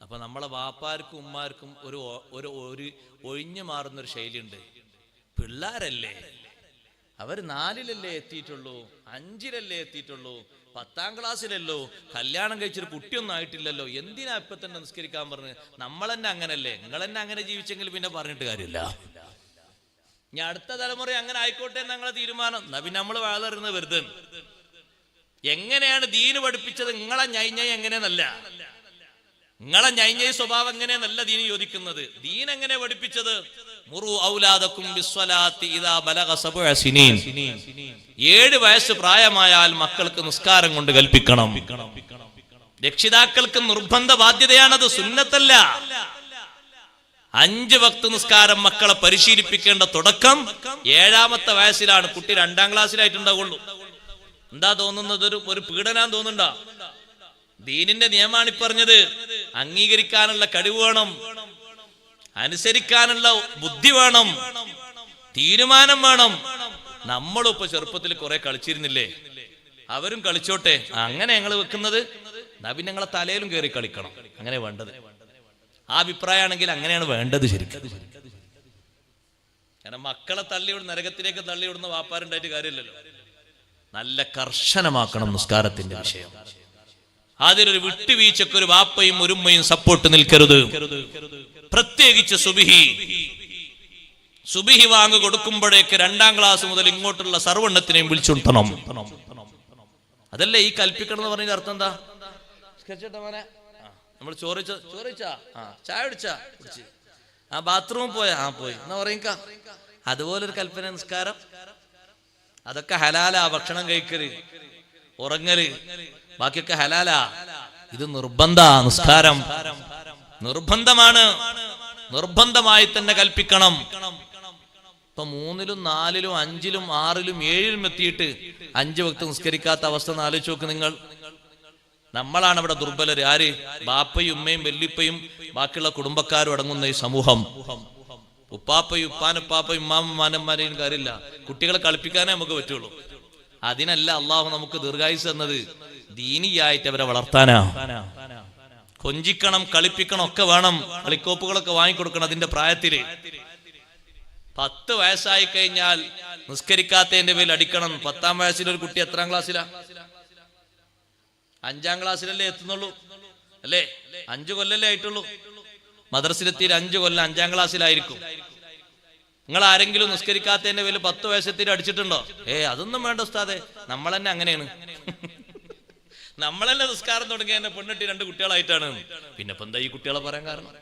അപ്പൊ നമ്മളെ വാപ്പാർക്കും ഉമ്മാർക്കും ഒരു ഒഴിഞ്ഞു മാറുന്നൊരു ശൈലിയുണ്ട്. പിള്ളാരല്ലേ, അവർ 4ലല്ലേ എത്തിയിട്ടുള്ളൂ, 5ലല്ലേ എത്തിയിട്ടുള്ളൂ, 10ാം ക്ലാസ്സിലല്ലോ, കല്യാണം കഴിച്ചൊരു കുട്ടിയൊന്നും ആയിട്ടില്ലല്ലോ, എന്തിനാ ഇപ്പൊ തന്നെ നിസ്കരിക്കാൻ പറഞ്ഞ്? നമ്മൾ തന്നെ അങ്ങനല്ലേ, നിങ്ങൾ തന്നെ അങ്ങനെ ജീവിച്ചെങ്കിൽ പിന്നെ പറഞ്ഞിട്ട് കാര്യമില്ല. ഇനി അടുത്ത തലമുറ അങ്ങനെ ആയിക്കോട്ടെ എന്ന് ഞങ്ങളെ തീരുമാനം. എന്നാ പിന്നെ നമ്മൾ വളരുന്നത് വെറുതെ. എങ്ങനെയാണ് ദീന് പഠിപ്പിച്ചത്? നിങ്ങളെ ഞൈഞ്ഞ എങ്ങനെയെന്നല്ല, നിങ്ങളെ ഞൈഞ്ഞ സ്വഭാവം എങ്ങനെയെന്നല്ല ദീന് ചോദിക്കുന്നത്. ദീൻ എങ്ങനെ പഠിപ്പിച്ചത്? മുറു ഔലാദക്കും ബിസ്വലാത്തി ഇദാ ബലഗ 7 സിനീൻ. 7 വയസ്സ് പ്രായമായാൽ മക്കൾക്ക് നിസ്കാരം കൊണ്ട് കൽപ്പിക്കണം. രക്ഷിതാക്കൾക്ക് നിർബന്ധ ബാധ്യതയാണത്, സുന്നത്തല്ല. 5 വക്ത് നിസ്കാരം മക്കളെ പരിശീലിപ്പിക്കേണ്ട തുടക്കം 7ാമത്തെ വയസ്സിലാണ്. കുട്ടി 2ാം ക്ലാസ്സിലായിട്ടുണ്ടാവുള്ളൂ. എന്താ തോന്നുന്നത്? ഒരു പീഡനാന്ന് തോന്നുന്നുണ്ടോ? ദീനിന്റെ നിയമമാണ് പറഞ്ഞത്. അംഗീകരിക്കാനുള്ള കഴിവ് വേണം, അനുസരിക്കാനുള്ള ബുദ്ധി വേണം, തീരുമാനം വേണം. നമ്മളും ഇപ്പൊ ചെറുപ്പത്തിൽ കുറെ കളിച്ചിരുന്നില്ലേ? അവരും കളിച്ചോട്ടെ, അങ്ങനെ ഞങ്ങൾ വെക്കുന്നത്. നബി ഞങ്ങളെ തലയിലും കയറി കളിക്കണം, അങ്ങനെ വേണ്ടത്. ആ അഭിപ്രായമാണെങ്കിൽ അങ്ങനെയാണ് വേണ്ടത് ശരിക്കും. കാരണം മക്കളെ തള്ളിവിടുന്ന, നരകത്തിലേക്ക് തള്ളിവിടുന്ന വാപ്പാരുണ്ടായിട്ട് കാര്യമില്ലല്ലോ. നല്ല കർശനമാക്കണം നിസ്കാരത്തിന്റെ വിഷയം. അതിലൊരു വിട്ടുവീഴ്ചക്ക് ഒരു വാപ്പയും ഒരു ഉമ്മയും സപ്പോർട്ട് നിൽക്കരുത്. പ്രത്യേകിച്ച് സുബിഹി വാങ്ങ് കൊടുക്കുമ്പോഴേക്ക് 2ാം ക്ലാസ് മുതൽ ഇങ്ങോട്ടുള്ള സർവണ്ണത്തിനെയും വിളിച്ചുണ്ടണം. അതല്ലേ ഈ കൽപ്പിക്കണം എന്ന് പറഞ്ഞ അർത്ഥം എന്താ? നമ്മൾ ചോറിച്ചാ ചായ കുടിച്ചാ, ആ ബാത്റൂമിൽ പോയാ പോയി എന്നാ പറയും. അതുപോലൊരു കൽപ്പന നിസ്കാരം. അതൊക്കെ ഹലാലാ. ഭക്ഷണം കഴിക്കല്, ഉറങ്ങല്, ബാക്കിയൊക്കെ ഹലാലാ. ഇത് നിർബന്ധ. നിസ്കാരം നിർബന്ധമാണ്, നിർബന്ധമായി തന്നെ കൽപ്പിക്കണം. ഇപ്പൊ 3ലും 4ലും 5ലും 6ലും 7ലും എത്തിയിട്ട് 5 വക്ത് നിസ്കരിക്കാത്ത അവസ്ഥ ആലോചിച്ച് നോക്ക് നിങ്ങൾ. നമ്മളാണ് അവിടെ ദുർബലര്. ആര്? ബാപ്പയും ഉമ്മയും വല്ലിപ്പയും ബാക്കിയുള്ള കുടുംബക്കാരും അടങ്ങുന്ന ഈ സമൂഹം. ഉപ്പാപ്പയും ഉപ്പാനപ്പാപ്പയും ഉമ്മാമ്മമാനന്മാരെയും കാര്യമില്ല. കുട്ടികളെ കളിപ്പിക്കാനേ നമുക്ക് പറ്റുള്ളൂ. അതിനല്ല അള്ളാഹു നമുക്ക് ദീർഘായുസ് എന്നത്. ദീനിയായിട്ട് അവരെ വളർത്താനാ. കൊഞ്ചിക്കണം, കളിപ്പിക്കണം ഒക്കെ വേണം. കളിക്കോപ്പുകളൊക്കെ വാങ്ങിക്കൊടുക്കണം അതിന്റെ പ്രായത്തില്. 10 വയസ്സായി കഴിഞ്ഞാൽ നിസ്കരിക്കാത്തതിന്റെ പേരിൽ അടിക്കണം. 10ാം വയസ്സിലൊരു കുട്ടി എത്രാം ക്ലാസ്സിലാ? 5ാം ക്ലാസ്സിലല്ലേ എത്തുന്നുള്ളൂ അല്ലേ? 5 കൊല്ലല്ലേ ആയിട്ടുള്ളൂ. മദ്രസിലെത്തിയിട്ട് 5 കൊല്ലം 5ാം ക്ലാസ്സിലായിരിക്കും. നിങ്ങൾ ആരെങ്കിലും നിസ്കരിക്കാത്തതിന്റെ പേരിൽ 10 വയസ്സെത്തിയിട്ട് അടിച്ചിട്ടുണ്ടോ? അതൊന്നും വേണ്ട ഉസ്താദേ, നമ്മൾ തന്നെ അങ്ങനെയാണ്. നമ്മളല്ലേ നിസ്കാരം തുടങ്ങി എന്നെ പെണ്ണിട്ടി 2 കുട്ടികളായിട്ടാണ്. പിന്നെ ഇപ്പൊ എന്താ ഈ കുട്ടികളെ പറയാൻ കാരണം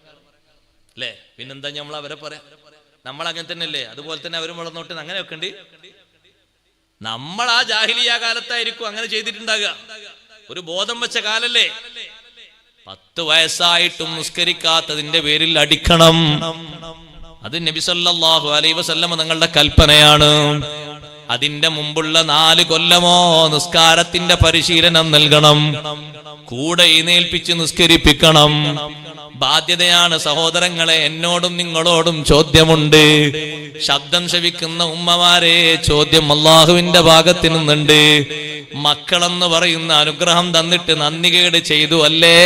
അല്ലേ? പിന്നെന്താ നമ്മൾ അവരെ പറയാം? നമ്മൾ അങ്ങനെ തന്നെ അല്ലേ? അതുപോലെ തന്നെ അവരും വളർന്നോട്ട് അങ്ങനെ വെക്കണ്ടി. നമ്മൾ ആ ജാഹിലിയ കാലത്തായിരിക്കും അങ്ങനെ ചെയ്തിട്ടുണ്ടാകുക. ഒരു ബോധം വെച്ച കാലല്ലേ? 10 വയസ്സായിട്ടും നിസ്കരിക്കാത്തതിന്റെ പേരിൽ അടിക്കണം. അത് നബി സല്ലല്ലാഹു അലൈഹി വസല്ലം തങ്ങളുടെ കൽപ്പനയാണ്. അതിന്റെ മുമ്പുള്ള 4 കൊല്ലമോ നിസ്കാരത്തിന്റെ പരിശീലനം നൽകണം. കൂടെ എഴുന്നേൽപ്പിച്ച് നിസ്കരിപ്പിക്കണം. ബാധ്യതയാണ് സഹോദരങ്ങളെ. എന്നോടും നിങ്ങളോടും ചോദ്യമുണ്ട്. ശബ്ദം ശ്രവിക്കുന്ന ഉമ്മമാരെ, ചോദ്യം അള്ളാഹുവിന്റെ ഭാഗത്ത് നിന്നുണ്ട്. മക്കളെന്ന് പറയുന്ന അനുഗ്രഹം തന്നിട്ട് നന്ദികേട് ചെയ്തു അല്ലേ?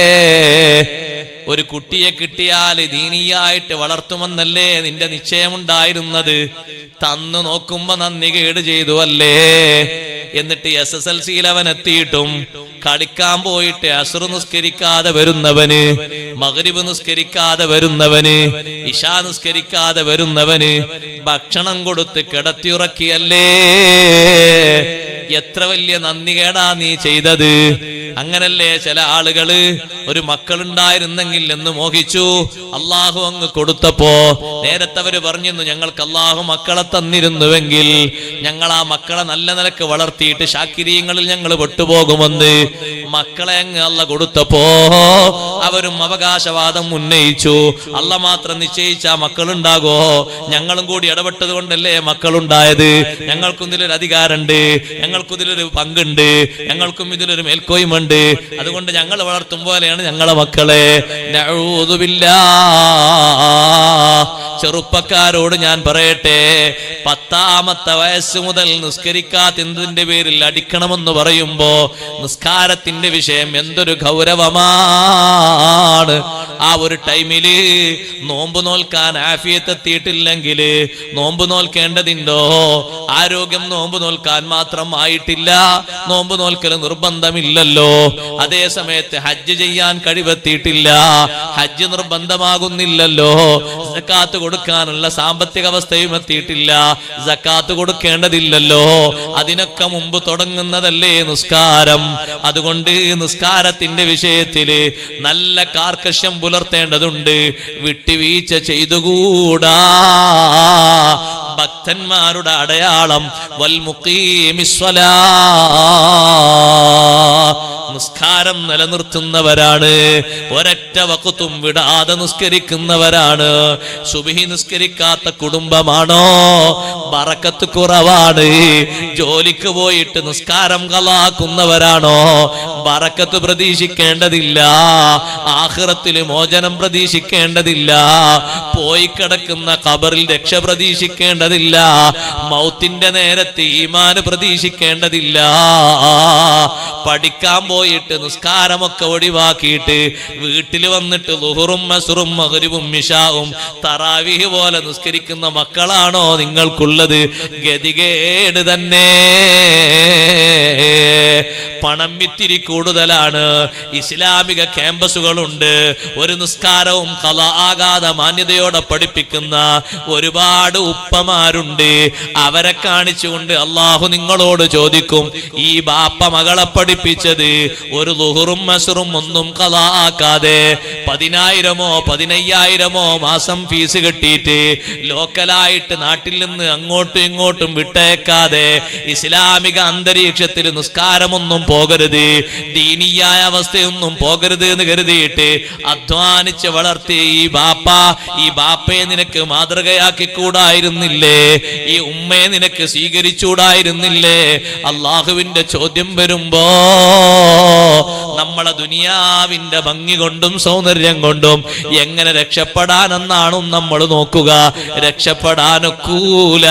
ഒരു കുട്ടിയെ കിട്ടിയാൽ ദീനിയായിട്ട് വളർത്തുമെന്നല്ലേ നിന്റെ നിശ്ചയമുണ്ടായിരുന്നത്? തന്നു നോക്കുമ്പോ നന്ദികേട് ചെയ്തു അല്ലേ? എന്നിട്ട് SSLC-യിൽ അവൻ എത്തിയിട്ടും കളിക്കാൻ പോയിട്ട് അസ്ർ നിസ്കരിക്കാതെ വരുന്നവന്, മഗ്രിബ് നിസ്കരിക്കാതെ വരുന്നവന്, ഇശാ നിസ്കരിക്കാതെ വരുന്നവന് ഭക്ഷണം കൊടുത്ത് കിടത്തിയുറക്കിയല്ലേ? എത്ര വലിയ നന്ദികേടാ നീ ചെയ്തത്. അങ്ങനല്ലേ ചില ആളുകള് ഒരു മക്കളുണ്ടായിരുന്നെങ്കിൽ എന്ന് മോഹിച്ചു. അള്ളാഹു അങ്ങ് കൊടുത്തപ്പോ നേരത്തെ അവര് പറഞ്ഞിരുന്നു, ഞങ്ങൾക്ക് അള്ളാഹു മക്കളെ തന്നിരുന്നുവെങ്കിൽ ഞങ്ങൾ ആ മക്കളെ നല്ല നിലക്ക് വളർത്തിയിട്ട് ശാക്കിരീയങ്ങളിൽ ഞങ്ങൾ പെട്ടുപോകുമെന്ന്. മക്കളെ അങ്ങ് അല്ല കൊടുത്തപ്പോ അവരും അവകാശവാദം ഉന്നയിച്ചു. അല്ല മാത്രം നിശ്ചയിച്ച മക്കളുണ്ടാകോ? ഞങ്ങളും കൂടി ഇടപെട്ടത് കൊണ്ടല്ലേ മക്കളുണ്ടായത്. ഞങ്ങൾക്കും ഇതിലൊരു അധികാരമുണ്ട്, ഞങ്ങൾ ഞങ്ങൾക്കും ഇതിലൊരു പങ്കുണ്ട്, ഞങ്ങൾക്കും ഇതിലൊരു മേൽക്കോയ്മയുണ്ട്. അതുകൊണ്ട് ഞങ്ങൾ വളർത്തും പോലെയാണ് ഞങ്ങളെ മക്കളെ. നഊദു ബില്ലാഹ്. ചെറുപ്പക്കാരോട് ഞാൻ പറയട്ടെ, 10ാമത്തെ വയസ്സ് മുതൽ നിസ്കരിക്കാത്തതിന്റെ പേരിൽ അടിക്കണമെന്ന് പറയുമ്പോ നിസ്കാരത്തിന്റെ വിഷയം എന്തൊരു ഗൗരവമാണ്. ആ ഒരു ടൈമില് നോമ്പ് നോൽക്കാൻ ആഫിയത്ത് എത്തിയിട്ടില്ലെങ്കിൽ നോമ്പ് നോൽക്കേണ്ടതുണ്ടോ? ആരോഗ്യം നോമ്പ് നോൽക്കാൻ മാത്രം ആയിട്ടില്ല, നോമ്പ് നോൽക്കൽ നിർബന്ധമില്ലല്ലോ. അതേ സമയത്ത് ഹജ്ജ് ചെയ്യാൻ കഴിവെത്തിയിട്ടില്ല, ഹജ്ജ് നിർബന്ധമാകുന്നില്ലല്ലോ. സക്കാത്ത് കൊടുക്കാനുള്ള സാമ്പത്തിക അവസ്ഥയും എത്തിയിട്ടില്ല, സക്കാത്ത് കൊടുക്കേണ്ടതില്ലല്ലോ. അതിനൊക്കെ മുമ്പ് തുടങ്ങുന്നതല്ലേ നിസ്കാരം. അതുകൊണ്ട് നിസ്കാരത്തിന്റെ വിഷയത്തില് നല്ല കാർക്കശ്യം പുലർത്തേണ്ടതുണ്ട്, വിട്ടുവീഴ്ച ചെയ്തുകൂടാ. ഭക്തന്മാരുടെ അടയാളം വൽ മുഖീമിസ്സലാ, നിസ്കാരം നിലനിർത്തുന്നവരാണ്, ഒരൊറ്റ വഖ്തും വിടാതെ നിസ്കരിക്കുന്നവരാണ്. സുബ്ഹി നിസ്കരിക്കാത്ത കുടുംബമാണോ? ബറക്കത്ത് കുറവാണ്. ജോലിക്ക് പോയിട്ട് നിസ്കാരം കളാക്കുന്നവരാണോ? ബറക്കത്ത് പ്രതീക്ഷിക്കേണ്ടതില്ല, ആഖിറത്തിൽ മോചനം പ്രതീക്ഷിക്കേണ്ടതില്ല, പോയി കിടക്കുന്ന ഖബറിൽ രക്ഷ പ്രതീക്ഷിക്കേണ്ടതില്ല, മൗത്തിന്റെ നേരത്ത് ഈമാൻ പ്രതീക്ഷിക്കേണ്ടതില്ല. പഠിക്കാൻ പോയിട്ട് നിസ്കാരമൊക്കെ ഒഴിവാക്കിയിട്ട് വീട്ടിൽ വന്നിട്ട് ളുഹറും അസ്റും മഗ്രിബും ഇശാഉം തറാവീഹ് പോലെ നിസ്കരിക്കുന്ന മക്കളാണോ നിങ്ങൾക്കുള്ളത്? ഗതികേട് തന്നെ. പണം ഇത്തിരി കൂടുതലാണ്, ഇസ്ലാമിക ക്യാമ്പസുകളുണ്ട്, ഒരു നിസ്കാരവും ഖളാ ആകാതെ മാന്യതയോടെ പഠിപ്പിക്കുന്ന ഒരുപാട് ഉപ്പമാരുണ്ട്. അവരെ കാണിച്ചുകൊണ്ട് അള്ളാഹു നിങ്ങളോട് ചോദിക്കും, ഈ ബാപ്പ മകളെ പഠിപ്പിച്ചത് ഒരു ളുഹറും അസ്റും ഒന്നും ഖളാ ആക്കാതെ 10,000 15,000 മാസം ഫീസ് കെട്ടിയിട്ട് ലോക്കലായിട്ട് നാട്ടിൽ നിന്ന് അങ്ങോട്ടും ഇങ്ങോട്ടും വിട്ടേക്കാതെ ഇസ്ലാമിക അന്തരീക്ഷത്തിൽ നിസ്കാരമൊന്നും പോകരുത്, ദീനിയായ അവസ്ഥയൊന്നും പോകരുത് എന്ന് കരുതിയിട്ട് അധ്വാനിച്ച് വളർത്തി ഈ ബാപ്പയെ നിനക്ക് മാതൃകയാക്കി കൂടായിരുന്നില്ലേ? ഈ ഉമ്മയെ നിനക്ക് സ്വീകരിച്ചൂടായിരുന്നില്ലേ? അള്ളാഹുവിന്റെ ചോദ്യം വരുമ്പോ നമ്മളെ ദുനിയാവിന്റെ ഭംഗി കൊണ്ടും സൗന്ദര്യം കൊണ്ടും എങ്ങനെ രക്ഷപ്പെടാനെന്നാണ് നമ്മൾ നോക്കുക. രക്ഷപ്പെടാനൊക്കൂല.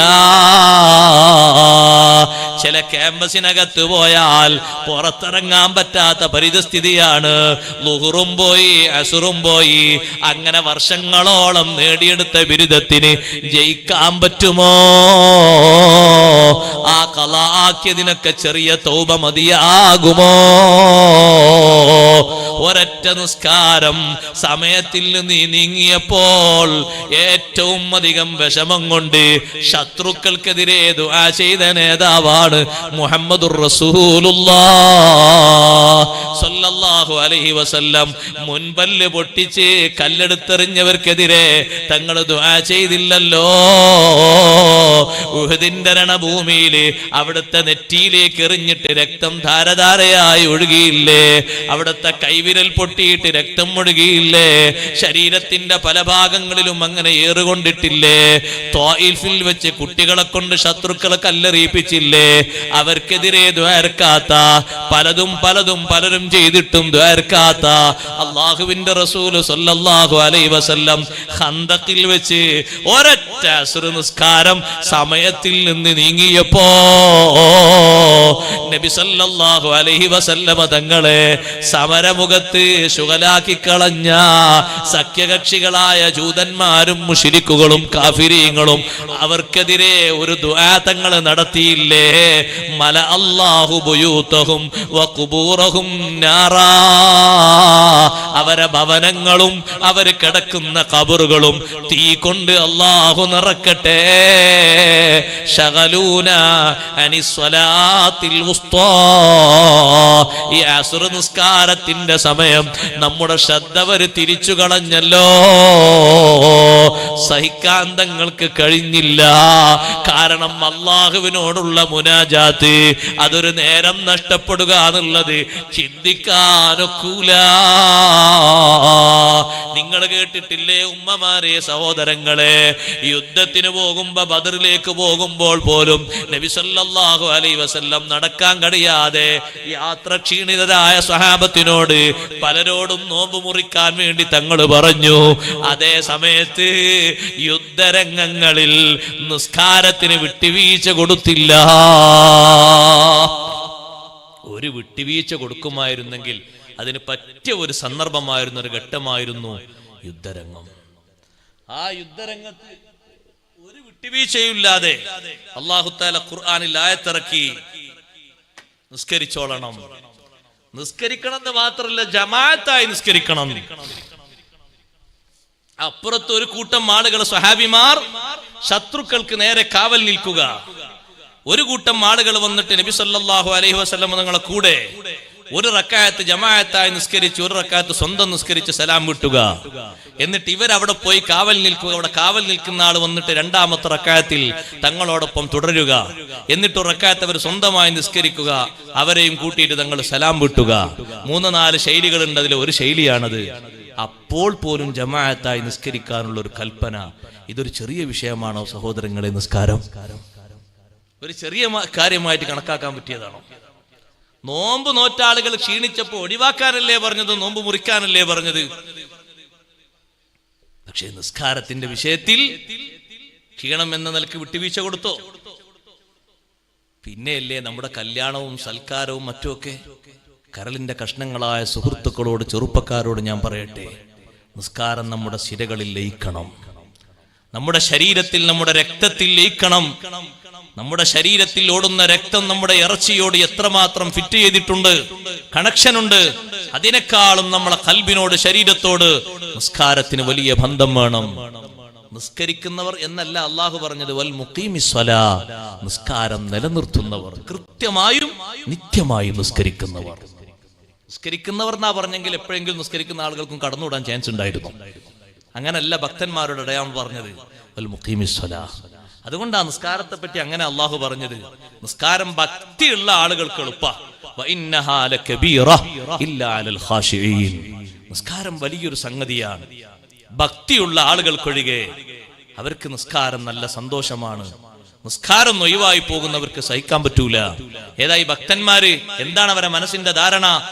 ചില ക്യാമ്പസിനകത്ത് പോയാൽ പുറത്തിറങ്ങാൻ പറ്റാത്ത പരിതസ്ഥിതിയാണ്. ളുഹറും പോയി അസുറും പോയി, അങ്ങനെ വർഷങ്ങളോളം നേടിയെടുത്ത ബിരുദത്തിന് ജയിക്കാൻ പറ്റുമോ? ആ ഖളാ ആക്കിയതിനൊക്കെ ചെറിയ തൗബ മതിയാകുമോ? ഒരൊറ്റ നിസ്കാരം സമയത്തിൽ നിന്ന് നീങ്ങിയപ്പോൾ ഏറ്റവും അധികം വിഷമം കൊണ്ട് ശത്രുക്കൾക്കെതിരെ ദുആ ചെയ്ത നേതാവാണ് മുഹമ്മദുർ റസൂലുള്ളാഹ് സ്വല്ലല്ലാഹു അലൈഹി വസല്ലം. മുൻപല്ല് പൊട്ടിച്ച് കല്ലെടുത്തെറിഞ്ഞവർക്കെതിരെ തങ്ങൾ ദുആ ചെയ്തില്ലല്ലോ. ഉഹദിന്റെ രണഭൂമിയിൽ അവിടുത്തെ നെറ്റിയിലേക്ക് എറിഞ്ഞിട്ട് രക്തം ധാരധാരയായി ഒഴുകിയില്ലേ? അവിടുത്തെ കൈവിരൽ പൊട്ടിയിട്ട് രക്തം ഒഴുകിയില്ലേ? ശരീരത്തിന്റെ പല ഭാഗങ്ങളിലും അങ്ങനെ ഏറുകൊണ്ടിട്ടില്ലേ? ത്വായിഫിൽ വെച്ച് കുട്ടികളെ കൊണ്ട് ശത്രുക്കളെ കല്ലെറിയിപ്പിച്ചില്ലേ? അവർക്കെതിരെ ദ്വാരക്കാത്ത പലരും ചെയ്തിട്ടും ദ്വാരക്കാത്ത അള്ളാഹുവിന്റെ റസൂൽ സ്വല്ലല്ലാഹു അലൈഹി വസല്ലം ഖന്തഖിൽ വെച്ച് ഒരൊറ്റ അസ്ർ നിസ്കാരം സമയത്തിൽ നിന്ന് നീങ്ങിയപ്പോ നബി സല്ലല്ലാഹു അലൈഹി വസല്ലം തങ്ങളെ സമരമുഖത്ത് ശുഗലാക്കി കളഞ്ഞ സഖ്യകക്ഷികളായ ജൂതന്മാരും മുശ്രിക്കുകളും കാഫിരീങ്ങളും അവർക്കെതിരെ ഒരു ദുആ തങ്ങൾ നടത്തിയില്ലേ? മല അല്ലാഹു ബുയൂതഹും വഖുബൂറഹും നാറാ. അവരെ ഭവനങ്ങളും അവർ കിടക്കുന്ന ഖബറുകളും തീ കൊണ്ട് അല്ലാഹു നിറക്കട്ടെ. ശഗലൂന അനിസ്സലാത്തിൽ വുസ്താ. ഈ അസ്ർ നിസ്കാരത്തിന്റെ സമയം നമ്മുടെ ശ്രദ്ധ അവർ തിരിച്ചു കളഞ്ഞല്ലോ. സഹിക്കാൻ തങ്ങൾക്ക് കഴിഞ്ഞില്ല. കാരണം അള്ളാഹുവിനോടുള്ള മുനാജാത്ത് അതൊരു നേരം നഷ്ടപ്പെടുക എന്നുള്ളത് ചിന്തിക്കാനൊക്കൂല. നിങ്ങൾ കേട്ടിട്ടില്ലേ ഉമ്മമാരെ, സഹോദരങ്ങളെ, യുദ്ധത്തിന് പോകുമ്പോ ബദറിലേക്ക് പോകുമ്പോൾ പോലും നബി സല്ലല്ലാഹു അലൈഹി വസല്ലം നടക്കാൻ കഴിയാതെ യാത്ര ക്ഷീണിതരായ സ്വഹാബത്തിനോട് പലരോടും നോമ്പ് മുറിക്കാൻ വേണ്ടി തങ്ങൾ പറഞ്ഞു. അതേ സമയത്ത് യുദ്ധരംഗങ്ങളിൽ നിസ്കാരത്തിന് വിട്ടുവീഴ്ച കൊടുത്തില്ല. ഒരു വിട്ടുവീഴ്ച കൊടുക്കുമായിരുന്നെങ്കിൽ അതിന് പറ്റിയ ഒരു സന്ദർഭമായിരുന്നു, ഒരു ഘട്ടമായിരുന്നു യുദ്ധരംഗം. ആ യുദ്ധരംഗത്ത് ഒരു വിട്ടുവീഴ്ചയില്ലാതെ അല്ലാഹു തആല ഖുർആനിൽ ആയത്തിറക്കി, നിസ്കരിച്ചോളണം. നിസ്കരിക്കണം എന്ന് മാത്രമല്ല, ജമാഅത്തായി നിസ്കരിക്കണം. അപ്പുറത്ത് ഒരു കൂട്ടം ആളുകൾ, സ്വഹാബിമാർ, ശത്രുക്കൾക്ക് നേരെ കാവൽ നിൽക്കുക. ഒരു കൂട്ടം ആളുകൾ വന്നിട്ട് നബി സല്ലല്ലാഹു അലൈഹി വസല്ലം തങ്ങളുടെ കൂടെ ഒരു റക്അത്ത് ജമാഅത്തായി നിസ്കരിച്ച്, ഒരു റക്അത്ത് സ്വന്തം നിസ്കരിച്ച് സലാം വിട്ടുക. എന്നിട്ട് ഇവരവിടെ പോയി കാവൽ നിൽക്കുക. അവിടെ കാവൽ നിൽക്കുന്ന ആൾ വന്നിട്ട് രണ്ടാമത്തെ റക്അത്തിൽ തങ്ങളോടൊപ്പം തുടരുക. എന്നിട്ട് റക്അത്ത് അവർ സ്വന്തമായി നിസ്കരിക്കുക. അവരെയും കൂട്ടിയിട്ട് തങ്ങൾ സലാം വിട്ടുക. 3-4 ശൈലികളുണ്ട്, അതിൽ ഒരു ശൈലിയാണത്. അപ്പോൾ പോലും ജമാഅത്തായി നിസ്കരിക്കാനുള്ള ഒരു കൽപ്പന. ഇതൊരു ചെറിയ വിഷയമാണോ സഹോദരങ്ങളെ? നിസ്കാരം ഒരു ചെറിയ കാര്യമായിട്ട് കണക്കാക്കാൻ പറ്റിയതാണോ? നോമ്പ് നോറ്റ ആളുകൾ ക്ഷീണിച്ചപ്പോ ഒഴിവാക്കാനല്ലേ പറഞ്ഞത്, നോമ്പ് മുറിക്കാനല്ലേ പറഞ്ഞത്? പക്ഷേ നിസ്കാരത്തിന്റെ വിഷയത്തിൽ ക്ഷീണം എന്ന നിലക്ക് വിട്ടുവീഴ്ച കൊടുത്തോ? പിന്നെയല്ലേ നമ്മുടെ കല്യാണവും സൽക്കാരവും മറ്റുമൊക്കെ. കരളിന്റെ കഷ്ണങ്ങളായ സുഹൃത്തുക്കളോട്, ചെറുപ്പക്കാരോട് ഞാൻ പറയട്ടെ, നിസ്കാരം നമ്മുടെ ശിരകളിൽ ലയിക്കണം, നമ്മുടെ ശരീരത്തിൽ, നമ്മുടെ രക്തത്തിൽ ലയിക്കണം. നമ്മുടെ ശരീരത്തിൽ ഓടുന്ന രക്തം നമ്മുടെ ഇറച്ചിയോട് എത്രമാത്രം ഫിറ്റ് ചെയ്തിട്ടുണ്ട്, കണക്ഷൻ ഉണ്ട്. അതിനേക്കാളും നമ്മളെ ഖൽബിനോട്, ശരീരത്തോട് നിസ്കാരത്തിന് വലിയ ബന്ധം വേണം. നിസ്കരിക്കുന്നവർ എന്നല്ല അള്ളാഹു പറഞ്ഞത്, വൽ മുഖീമിസ്സലാ, നിസ്കാരം നിലനിർത്തുന്നവർ, കൃത്യമായും നിത്യമായും നിസ്കരിക്കുന്നവർ. നിസ്കരിക്കുന്നവർ എന്നാ പറഞ്ഞെങ്കിൽ എപ്പോഴെങ്കിലും നിസ്കരിക്കുന്ന ആളുകൾക്കും കടന്നുവിടാൻ ചാൻസ് ഉണ്ടായിരുന്നു. അങ്ങനല്ല ഭക്തന്മാരുടെ ഇടയാണ് പറഞ്ഞത്, വൽ മുഖീമിസ്സലാ. അതുകൊണ്ട് ആ നിസ്കാരത്തെ പറ്റി അങ്ങനെ അള്ളാഹു പറഞ്ഞത്. നിസ്കാരം ഭക്തിയുള്ള ആളുകൾക്ക് എളുപ്പ. നിസ്കാരം വലിയൊരു സംഗതിയാണ്. ഭക്തിയുള്ള ആളുകൾക്കൊഴികെ അവർക്ക് നിസ്കാരം നല്ല സന്തോഷമാണ്. നിസ്കാരം ഒഴിവായി പോകുന്നവർക്ക് സഹിക്കാൻ പറ്റൂല. ഏതായി ഭക്തന്മാര്, എന്താണ് അവരെ മനസ്സിന്റെ ധാരണ?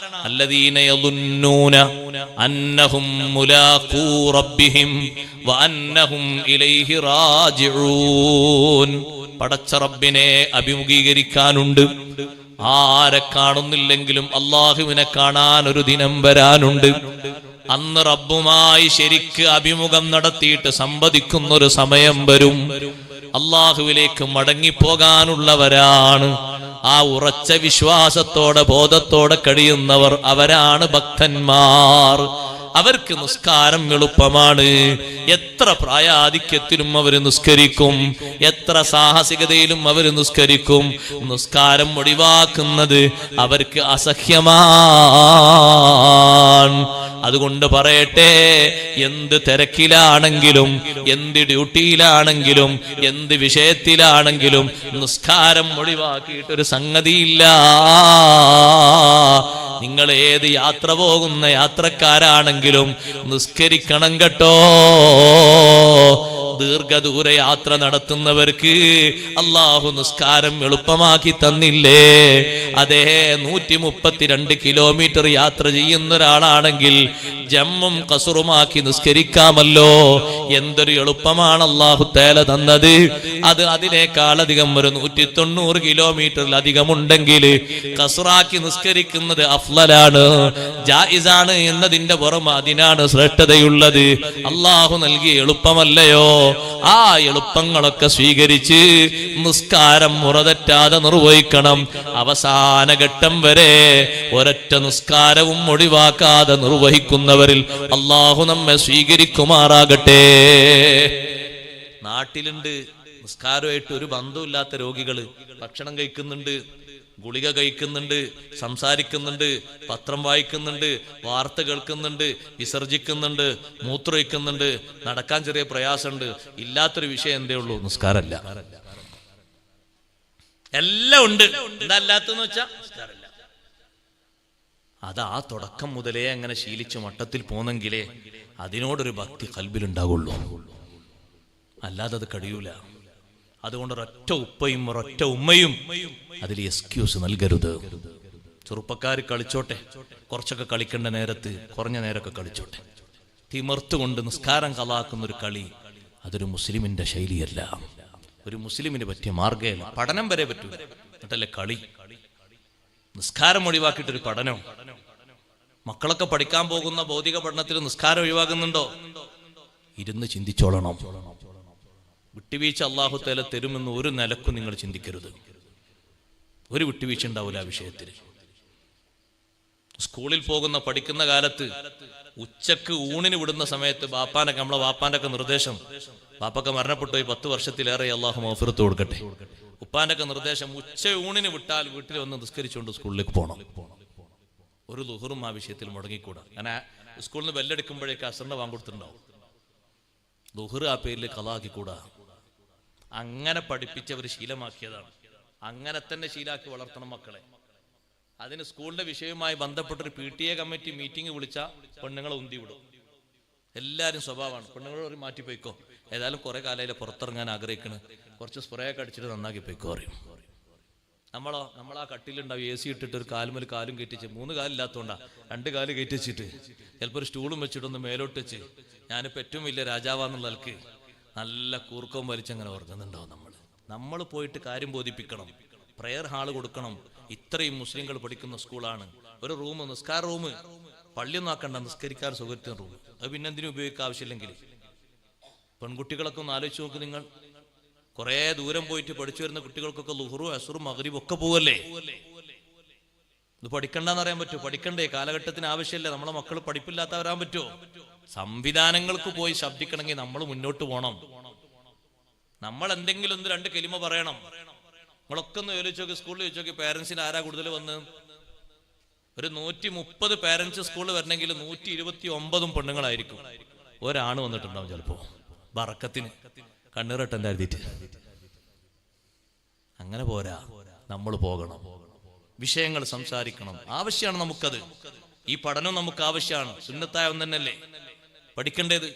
അല്ലദീന യളുന്നൂന അന്നഹും മുലാഖൂ റബ്ബിഹിം വഅന്നഹും ഇലൈഹി റാജിഊൻ. പടച്ച റബ്ബിനെ അഭിമുഖീകരിക്കാനുണ്ട്. ആരെ കാണുന്നില്ലെങ്കിലും അല്ലാഹുവിനെ കാണാൻ ഒരു ദിനം വരാനുണ്ട്. അന്ന് റബ്ബുമായി ശരിക്ക് അഭിമുഖം നടത്തിയിട്ട് സംവദിക്കുന്ന ഒരു സമയം വരും. അല്ലാഹുവിലേക്ക് മടങ്ങിപ്പോകാനുള്ളവരാണ്. ആ ഉറച്ച വിശ്വാസത്തോടെ, ബോധത്തോടെ കഴിയുന്നവർ, അവരാണ് ഭക്തന്മാർ. അവർക്ക് നിസ്കാരം എളുപ്പമാണ്. എത്ര പ്രായാധിക്യത്തിലും അവർ നിസ്കരിക്കും, എത്ര സാഹസികതയിലും അവർ നിസ്കരിക്കും. നിസ്കാരം ഒഴിവാക്കുന്നത് അവർക്ക് അസഹ്യമാണ്. അതുകൊണ്ട് പറയട്ടെ, എന്ത് തിരക്കിലാണെങ്കിലും, എന്ത് ഡ്യൂട്ടിയിലാണെങ്കിലും, എന്ത് വിഷയത്തിലാണെങ്കിലും നിസ്കാരം ഒഴിവാക്കിയിട്ടൊരു സംഗതിയില്ല. നിങ്ങൾ ഏത് യാത്ര പോകുന്ന യാത്രക്കാരാണെങ്കിലും നിസ്കരിക്കണം കേട്ടോ. ദീർഘദൂര യാത്ര നടത്തുന്നവർക്ക് അല്ലാഹു നിസ്കാരം എളുപ്പമാക്കി തന്നില്ലേ? അതേ 132 കിലോമീറ്റർ യാത്ര ചെയ്യുന്ന ഒരാളാണെങ്കിൽ ജമ്മും ഖസറുമാക്കി നിസ്കരിക്കാമല്ലോ. എന്തൊരു എളുപ്പമാണ് അല്ലാഹു തആല തന്നത്. അത് അതിനേക്കാളധികം ഒരു 190 കിലോമീറ്ററിലധികമുണ്ടെങ്കിൽ ഖസറാക്കി നിസ്കരിക്കുന്നത് അഫ്ളലാണ്, ജായിസാണ് എന്നതിന്റെ പുറമെ അതിനാണ് ശ്രേഷ്ഠതയുള്ളത്. അല്ലാഹു നൽകിയ എളുപ്പമല്ലയോ? ആ എളുപ്പങ്ങളൊക്കെ സ്വീകരിച്ച് നിസ്കാരം മുറതെറ്റാതെ നിർവഹിക്കണം. അവസാന ഘട്ടം വരെ ഒരൊറ്റ നിസ്കാരവും ഒഴിവാക്കാതെ നിർവഹിക്കുന്നവരിൽ അല്ലാഹു നമ്മെ സ്വീകരിക്കുമാറാകട്ടെ. നാട്ടിലുണ്ട് നിസ്കാരമായിട്ട് ഒരു ബന്ധമില്ലാത്ത രോഗികള്. ഭക്ഷണം കഴിക്കുന്നുണ്ട്, ഗുളിക കഴിക്കുന്നുണ്ട്, സംസാരിക്കുന്നുണ്ട്, പത്രം വായിക്കുന്നുണ്ട്, വാർത്ത കേൾക്കുന്നുണ്ട്, വിസർജിക്കുന്നുണ്ട്, മൂത്രമൊഴിക്കുന്നുണ്ട്, നടക്കാൻ ചെറിയ പ്രയാസമുണ്ട്. ഇല്ലാത്തൊരു വിഷയം എന്തേ ഉള്ളൂ? നിസ്കാരമല്ല. എല്ലാം ഉണ്ട്, എന്തല്ലാത്തെന്ന് വെച്ചാ നിസ്കാരമല്ല. അത് ആ തുടക്കം മുതലേ അങ്ങനെ ശീലിച്ച് മട്ടത്തിൽ പോന്നെങ്കിലേ അതിനോടൊരു ഭക്തി കൽബിലുണ്ടാകുള്ളൂ, അല്ലാതെ അത് കഴിയൂല. അതുകൊണ്ട് ഒരൊറ്റ ഉപ്പയും ഒരൊറ്റ ഉമ്മയും അതിൽ എക്സ്ക്യൂസ് നൽകരുത്. ചെറുപ്പക്കാർ കളിച്ചോട്ടെ, കുറച്ചൊക്കെ കളിക്കേണ്ട നേരത്ത് കുറഞ്ഞ നേരമൊക്കെ കളിച്ചോട്ടെ. തിമർത്തുകൊണ്ട് നിസ്കാരം കളാക്കുന്ന ഒരു കളി അതൊരു മുസ്ലിമിന്റെ ശൈലിയല്ല, ഒരു മുസ്ലിമിന് പറ്റിയ മാർഗ്ഗമല്ല. പഠനം വരെ പറ്റൂല, എന്നിട്ടല്ലേ കളി. നിസ്കാരം ഒഴിവാക്കിയിട്ടൊരു പഠനം. മക്കളൊക്കെ പഠിക്കാൻ പോകുന്ന ഭൗതിക പഠനത്തിൽ നിസ്കാരം ഒഴിവാക്കുന്നുണ്ടോ? ഇരുന്ന് ചിന്തിച്ചോളണം. വിട്ടുവീഴ്ച അല്ലാഹു തആല തരുമെന്ന് ഒരു നിലക്കും നിങ്ങൾ ചിന്തിക്കരുത്. ഒരു വിട്ടുവീഴ്ച ഉണ്ടാവില്ല ആ വിഷയത്തിൽ. സ്കൂളിൽ പോകുന്ന പഠിക്കുന്ന കാലത്ത് ഉച്ചക്ക് ഊണിന് വിടുന്ന സമയത്ത് നമ്മളെ വാപ്പാന്റെ ഒക്കെ നിർദ്ദേശം, വാപ്പൊക്കെ മരണപ്പെട്ടുപോയി 10 വർഷത്തിലേറെ, അള്ളാഹു മഗ്ഫിറത്ത് കൊടുക്കട്ടെ. ഉപ്പാന്റെ ഒക്കെ നിർദ്ദേശം ഉച്ച ഊണിന് വിട്ടാൽ വീട്ടിൽ വന്ന് നിസ്കരിച്ചുകൊണ്ട് സ്കൂളിലേക്ക് പോകണം. ഒരു ളുഹറും ആ വിഷയത്തിൽ മുടങ്ങിക്കൂടാ. അങ്ങനെ സ്കൂളിൽ നിന്ന് ബെല്ലടിക്കുമ്പോഴേക്ക് അസറിന്റെ വാങ്ങ് കൊടുത്തിട്ടുണ്ടാവും. ളുഹർ ആ പേരിൽ ഖളാക്കിക്കൂടാ. അങ്ങനെ പഠിപ്പിച്ചവർ ശീലമാക്കിയതാണ്. അങ്ങനെ തന്നെ ശീലാക്കി വളർത്തണം മക്കളെ. അതിന് സ്കൂളിന്റെ വിഷയവുമായി ബന്ധപ്പെട്ടൊരു PTA കമ്മിറ്റി മീറ്റിംഗ് വിളിച്ചാൽ പെണ്ണുങ്ങളെ ഉന്തി വിടും. എല്ലാവരും സ്വഭാവമാണ്, പെണ്ണുങ്ങളോട് മാറ്റിപ്പോയിക്കോ, ഏതായാലും കുറെ കാലയിലെ പുറത്തിറങ്ങാൻ ആഗ്രഹിക്കണ്, കുറച്ച് സ്പ്രേ ഒക്കെ അടിച്ചിട്ട് നന്നാക്കി പോയിക്കോ പറയും. നമ്മളാ കട്ടിലുണ്ടാവും AC ഇട്ടിട്ട് ഒരു കാലുമേൽ കാലും കയറ്റിച്ച്, 3 കാലില്ലാത്തോണ്ടാ 2 കാല് കയറ്റി വെച്ചിട്ട് ചിലപ്പോൾ ഒരു സ്റ്റൂളും വെച്ചിട്ടൊന്ന് മേലോട്ട് വെച്ച് ഞാനിപ്പോൾ ഏറ്റവും വലിയ രാജാവാന്നുള്ള ആൾക്ക് നല്ല കൂർക്കവും വലിച്ചങ്ങനെ ഉറങ്ങുന്നുണ്ടാവും. നമ്മൾ പോയിട്ട് കാര്യം ബോധിപ്പിക്കണം, പ്രയർ ഹാള് കൊടുക്കണം. ഇത്രയും മുസ്ലിങ്ങൾ പഠിക്കുന്ന സ്കൂളാണ്. ഒരു റൂം, നിസ്കാര റൂം, പള്ളിയൊന്നും ആക്കണ്ട, നിസ്കരിക്കാൻ സൗകര്യത്തിന് റൂം. അത് പിന്നെ എന്തിനും ഉപയോഗിക്കാൻ ആവശ്യമില്ലെങ്കിൽ. പെൺകുട്ടികളൊക്കെ ഒന്ന് ആലോചിച്ച് നോക്ക് നിങ്ങൾ. കുറെ ദൂരം പോയിട്ട് പഠിച്ചു വരുന്ന കുട്ടികൾക്കൊക്കെ ളുഹറും അസ്റും മഗ്രിബും ഒക്കെ പോവല്ലേ. ഇത് പഠിക്കണ്ടെന്ന് അറിയാൻ പറ്റുമോ? പഠിക്കണ്ടേ? കാലഘട്ടത്തിന് ആവശ്യമില്ല. നമ്മളെ മക്കൾ പഠിപ്പില്ലാത്തവരാൻ പറ്റുമോ? സംവിധാനങ്ങൾക്ക് പോയി ശബ്ദിക്കണമെങ്കിൽ നമ്മൾ മുന്നോട്ട് പോകണം. നമ്മൾ എന്തെങ്കിലും 1-2 കലിമ പറയണം. നമ്മളൊക്കെ ഒന്ന് ചോദിച്ചു നോക്കി, സ്കൂളിൽ ചോദിച്ചു നോക്കി, പേരൻസിന് ആരാ കൂടുതൽ വന്ന്? ഒരു 130 പേരൻസ് സ്കൂളിൽ വരണമെങ്കിൽ 129 പെണ്ണുങ്ങളായിരിക്കും. ഒരാണ് വന്നിട്ടുണ്ടാവും ചിലപ്പോ, ബറക്കത്തിന് കണ്ണീറട്ടൻ്റെ എഴുതിയിട്ട്. അങ്ങനെ പോരാ, നമ്മൾ പോകണം, വിഷയങ്ങൾ സംസാരിക്കണം. ആവശ്യമാണ് നമുക്കത്. ഈ പഠനം നമുക്ക് ആവശ്യമാണ്. സുന്നത്തായ ഒന്നല്ലേ പഠിക്കേണ്ടത്.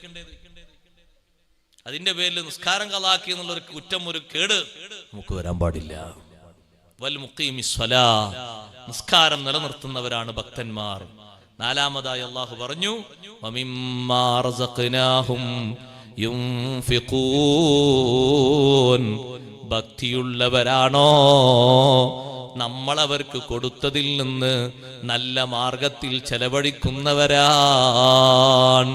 അതിന്റെ പേരിൽ നിസ്കാരം കളാക്കി എന്നുള്ളൊരു കുറ്റം, ഒരു കേട് നമുക്ക് വരാൻ പാടില്ല. വൽ മുഖീമിസ് സ്വലാ, നിസ്കാരം നിലനിർത്തുന്നവരാണ് ഭക്തന്മാർ. 4-മതായി അല്ലാഹു പറഞ്ഞു, വമിമ്മാ റസഖ്നാഹും യുൻഫിഖൂൻ. ഭക്തിയുള്ളവരാണോ നമ്മളവർക്ക് കൊടുത്തതിൽ നിന്ന് നല്ല മാർഗത്തിൽ ചെലവഴിക്കുന്നവരാണ്.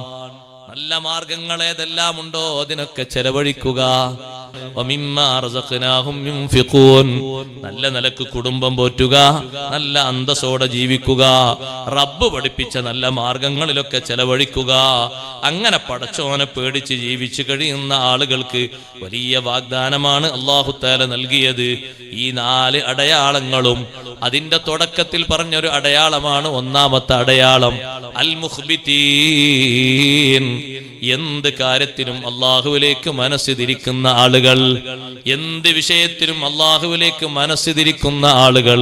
നല്ല മാർഗങ്ങൾ ഏതെല്ലാം ഉണ്ടോ അതിനൊക്കെ ചെലവഴിക്കുക. നല്ല നിലക്ക് കുടുംബം പോറ്റുക, നല്ല അന്തസ്സോടെ ജീവിക്കുക, റബ്ബ് പഠിപ്പിച്ച നല്ല മാർഗങ്ങളിലൊക്കെ ചെലവഴിക്കുക. അങ്ങനെ പടച്ചോനെ പേടിച്ച് ജീവിച്ചു കഴിയുന്ന ആളുകൾക്ക് വലിയ വാഗ്ദാനമാണ് അല്ലാഹു തആല നൽകിയത്. ഈ 4 അടയാളങ്ങളും അതിന്റെ തുടക്കത്തിൽ പറഞ്ഞൊരു അടയാളമാണ്. 1-മത്തെ അടയാളം അൽ മുഖ്ബിതീൻ. എന്ത് കാര്യത്തിനും അല്ലാഹുവിലേക്ക് മനസ്സ് തിരിക്കുന്ന ആളുകൾ, എന്ത് വിഷയത്തിലും അല്ലാഹുവിലേക്ക് മനസ്സ് തിരിക്കുന്ന ആളുകൾ,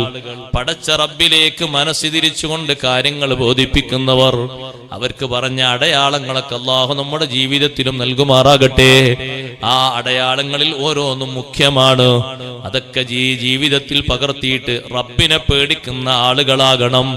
പടച്ച റബ്ബിലേക്ക് മനസ്സ് തിരിച്ചുകൊണ്ട് കാര്യങ്ങൾ ബോധിപ്പിക്കുന്നവർ, അവർക്ക് പറഞ്ഞ അടയാളങ്ങളൊക്കെ അല്ലാഹു നമ്മുടെ ജീവിതത്തിലും നൽകുമാറാകട്ടെ. ആ അടയാളങ്ങളിൽ ഓരോന്നും മുഖ്യമാണ്. അതൊക്കെ ജീവിതത്തിൽ പകർത്തിയിട്ട് റബ്ബിനെ പേടിക്കുന്ന ആളുകളാകണം.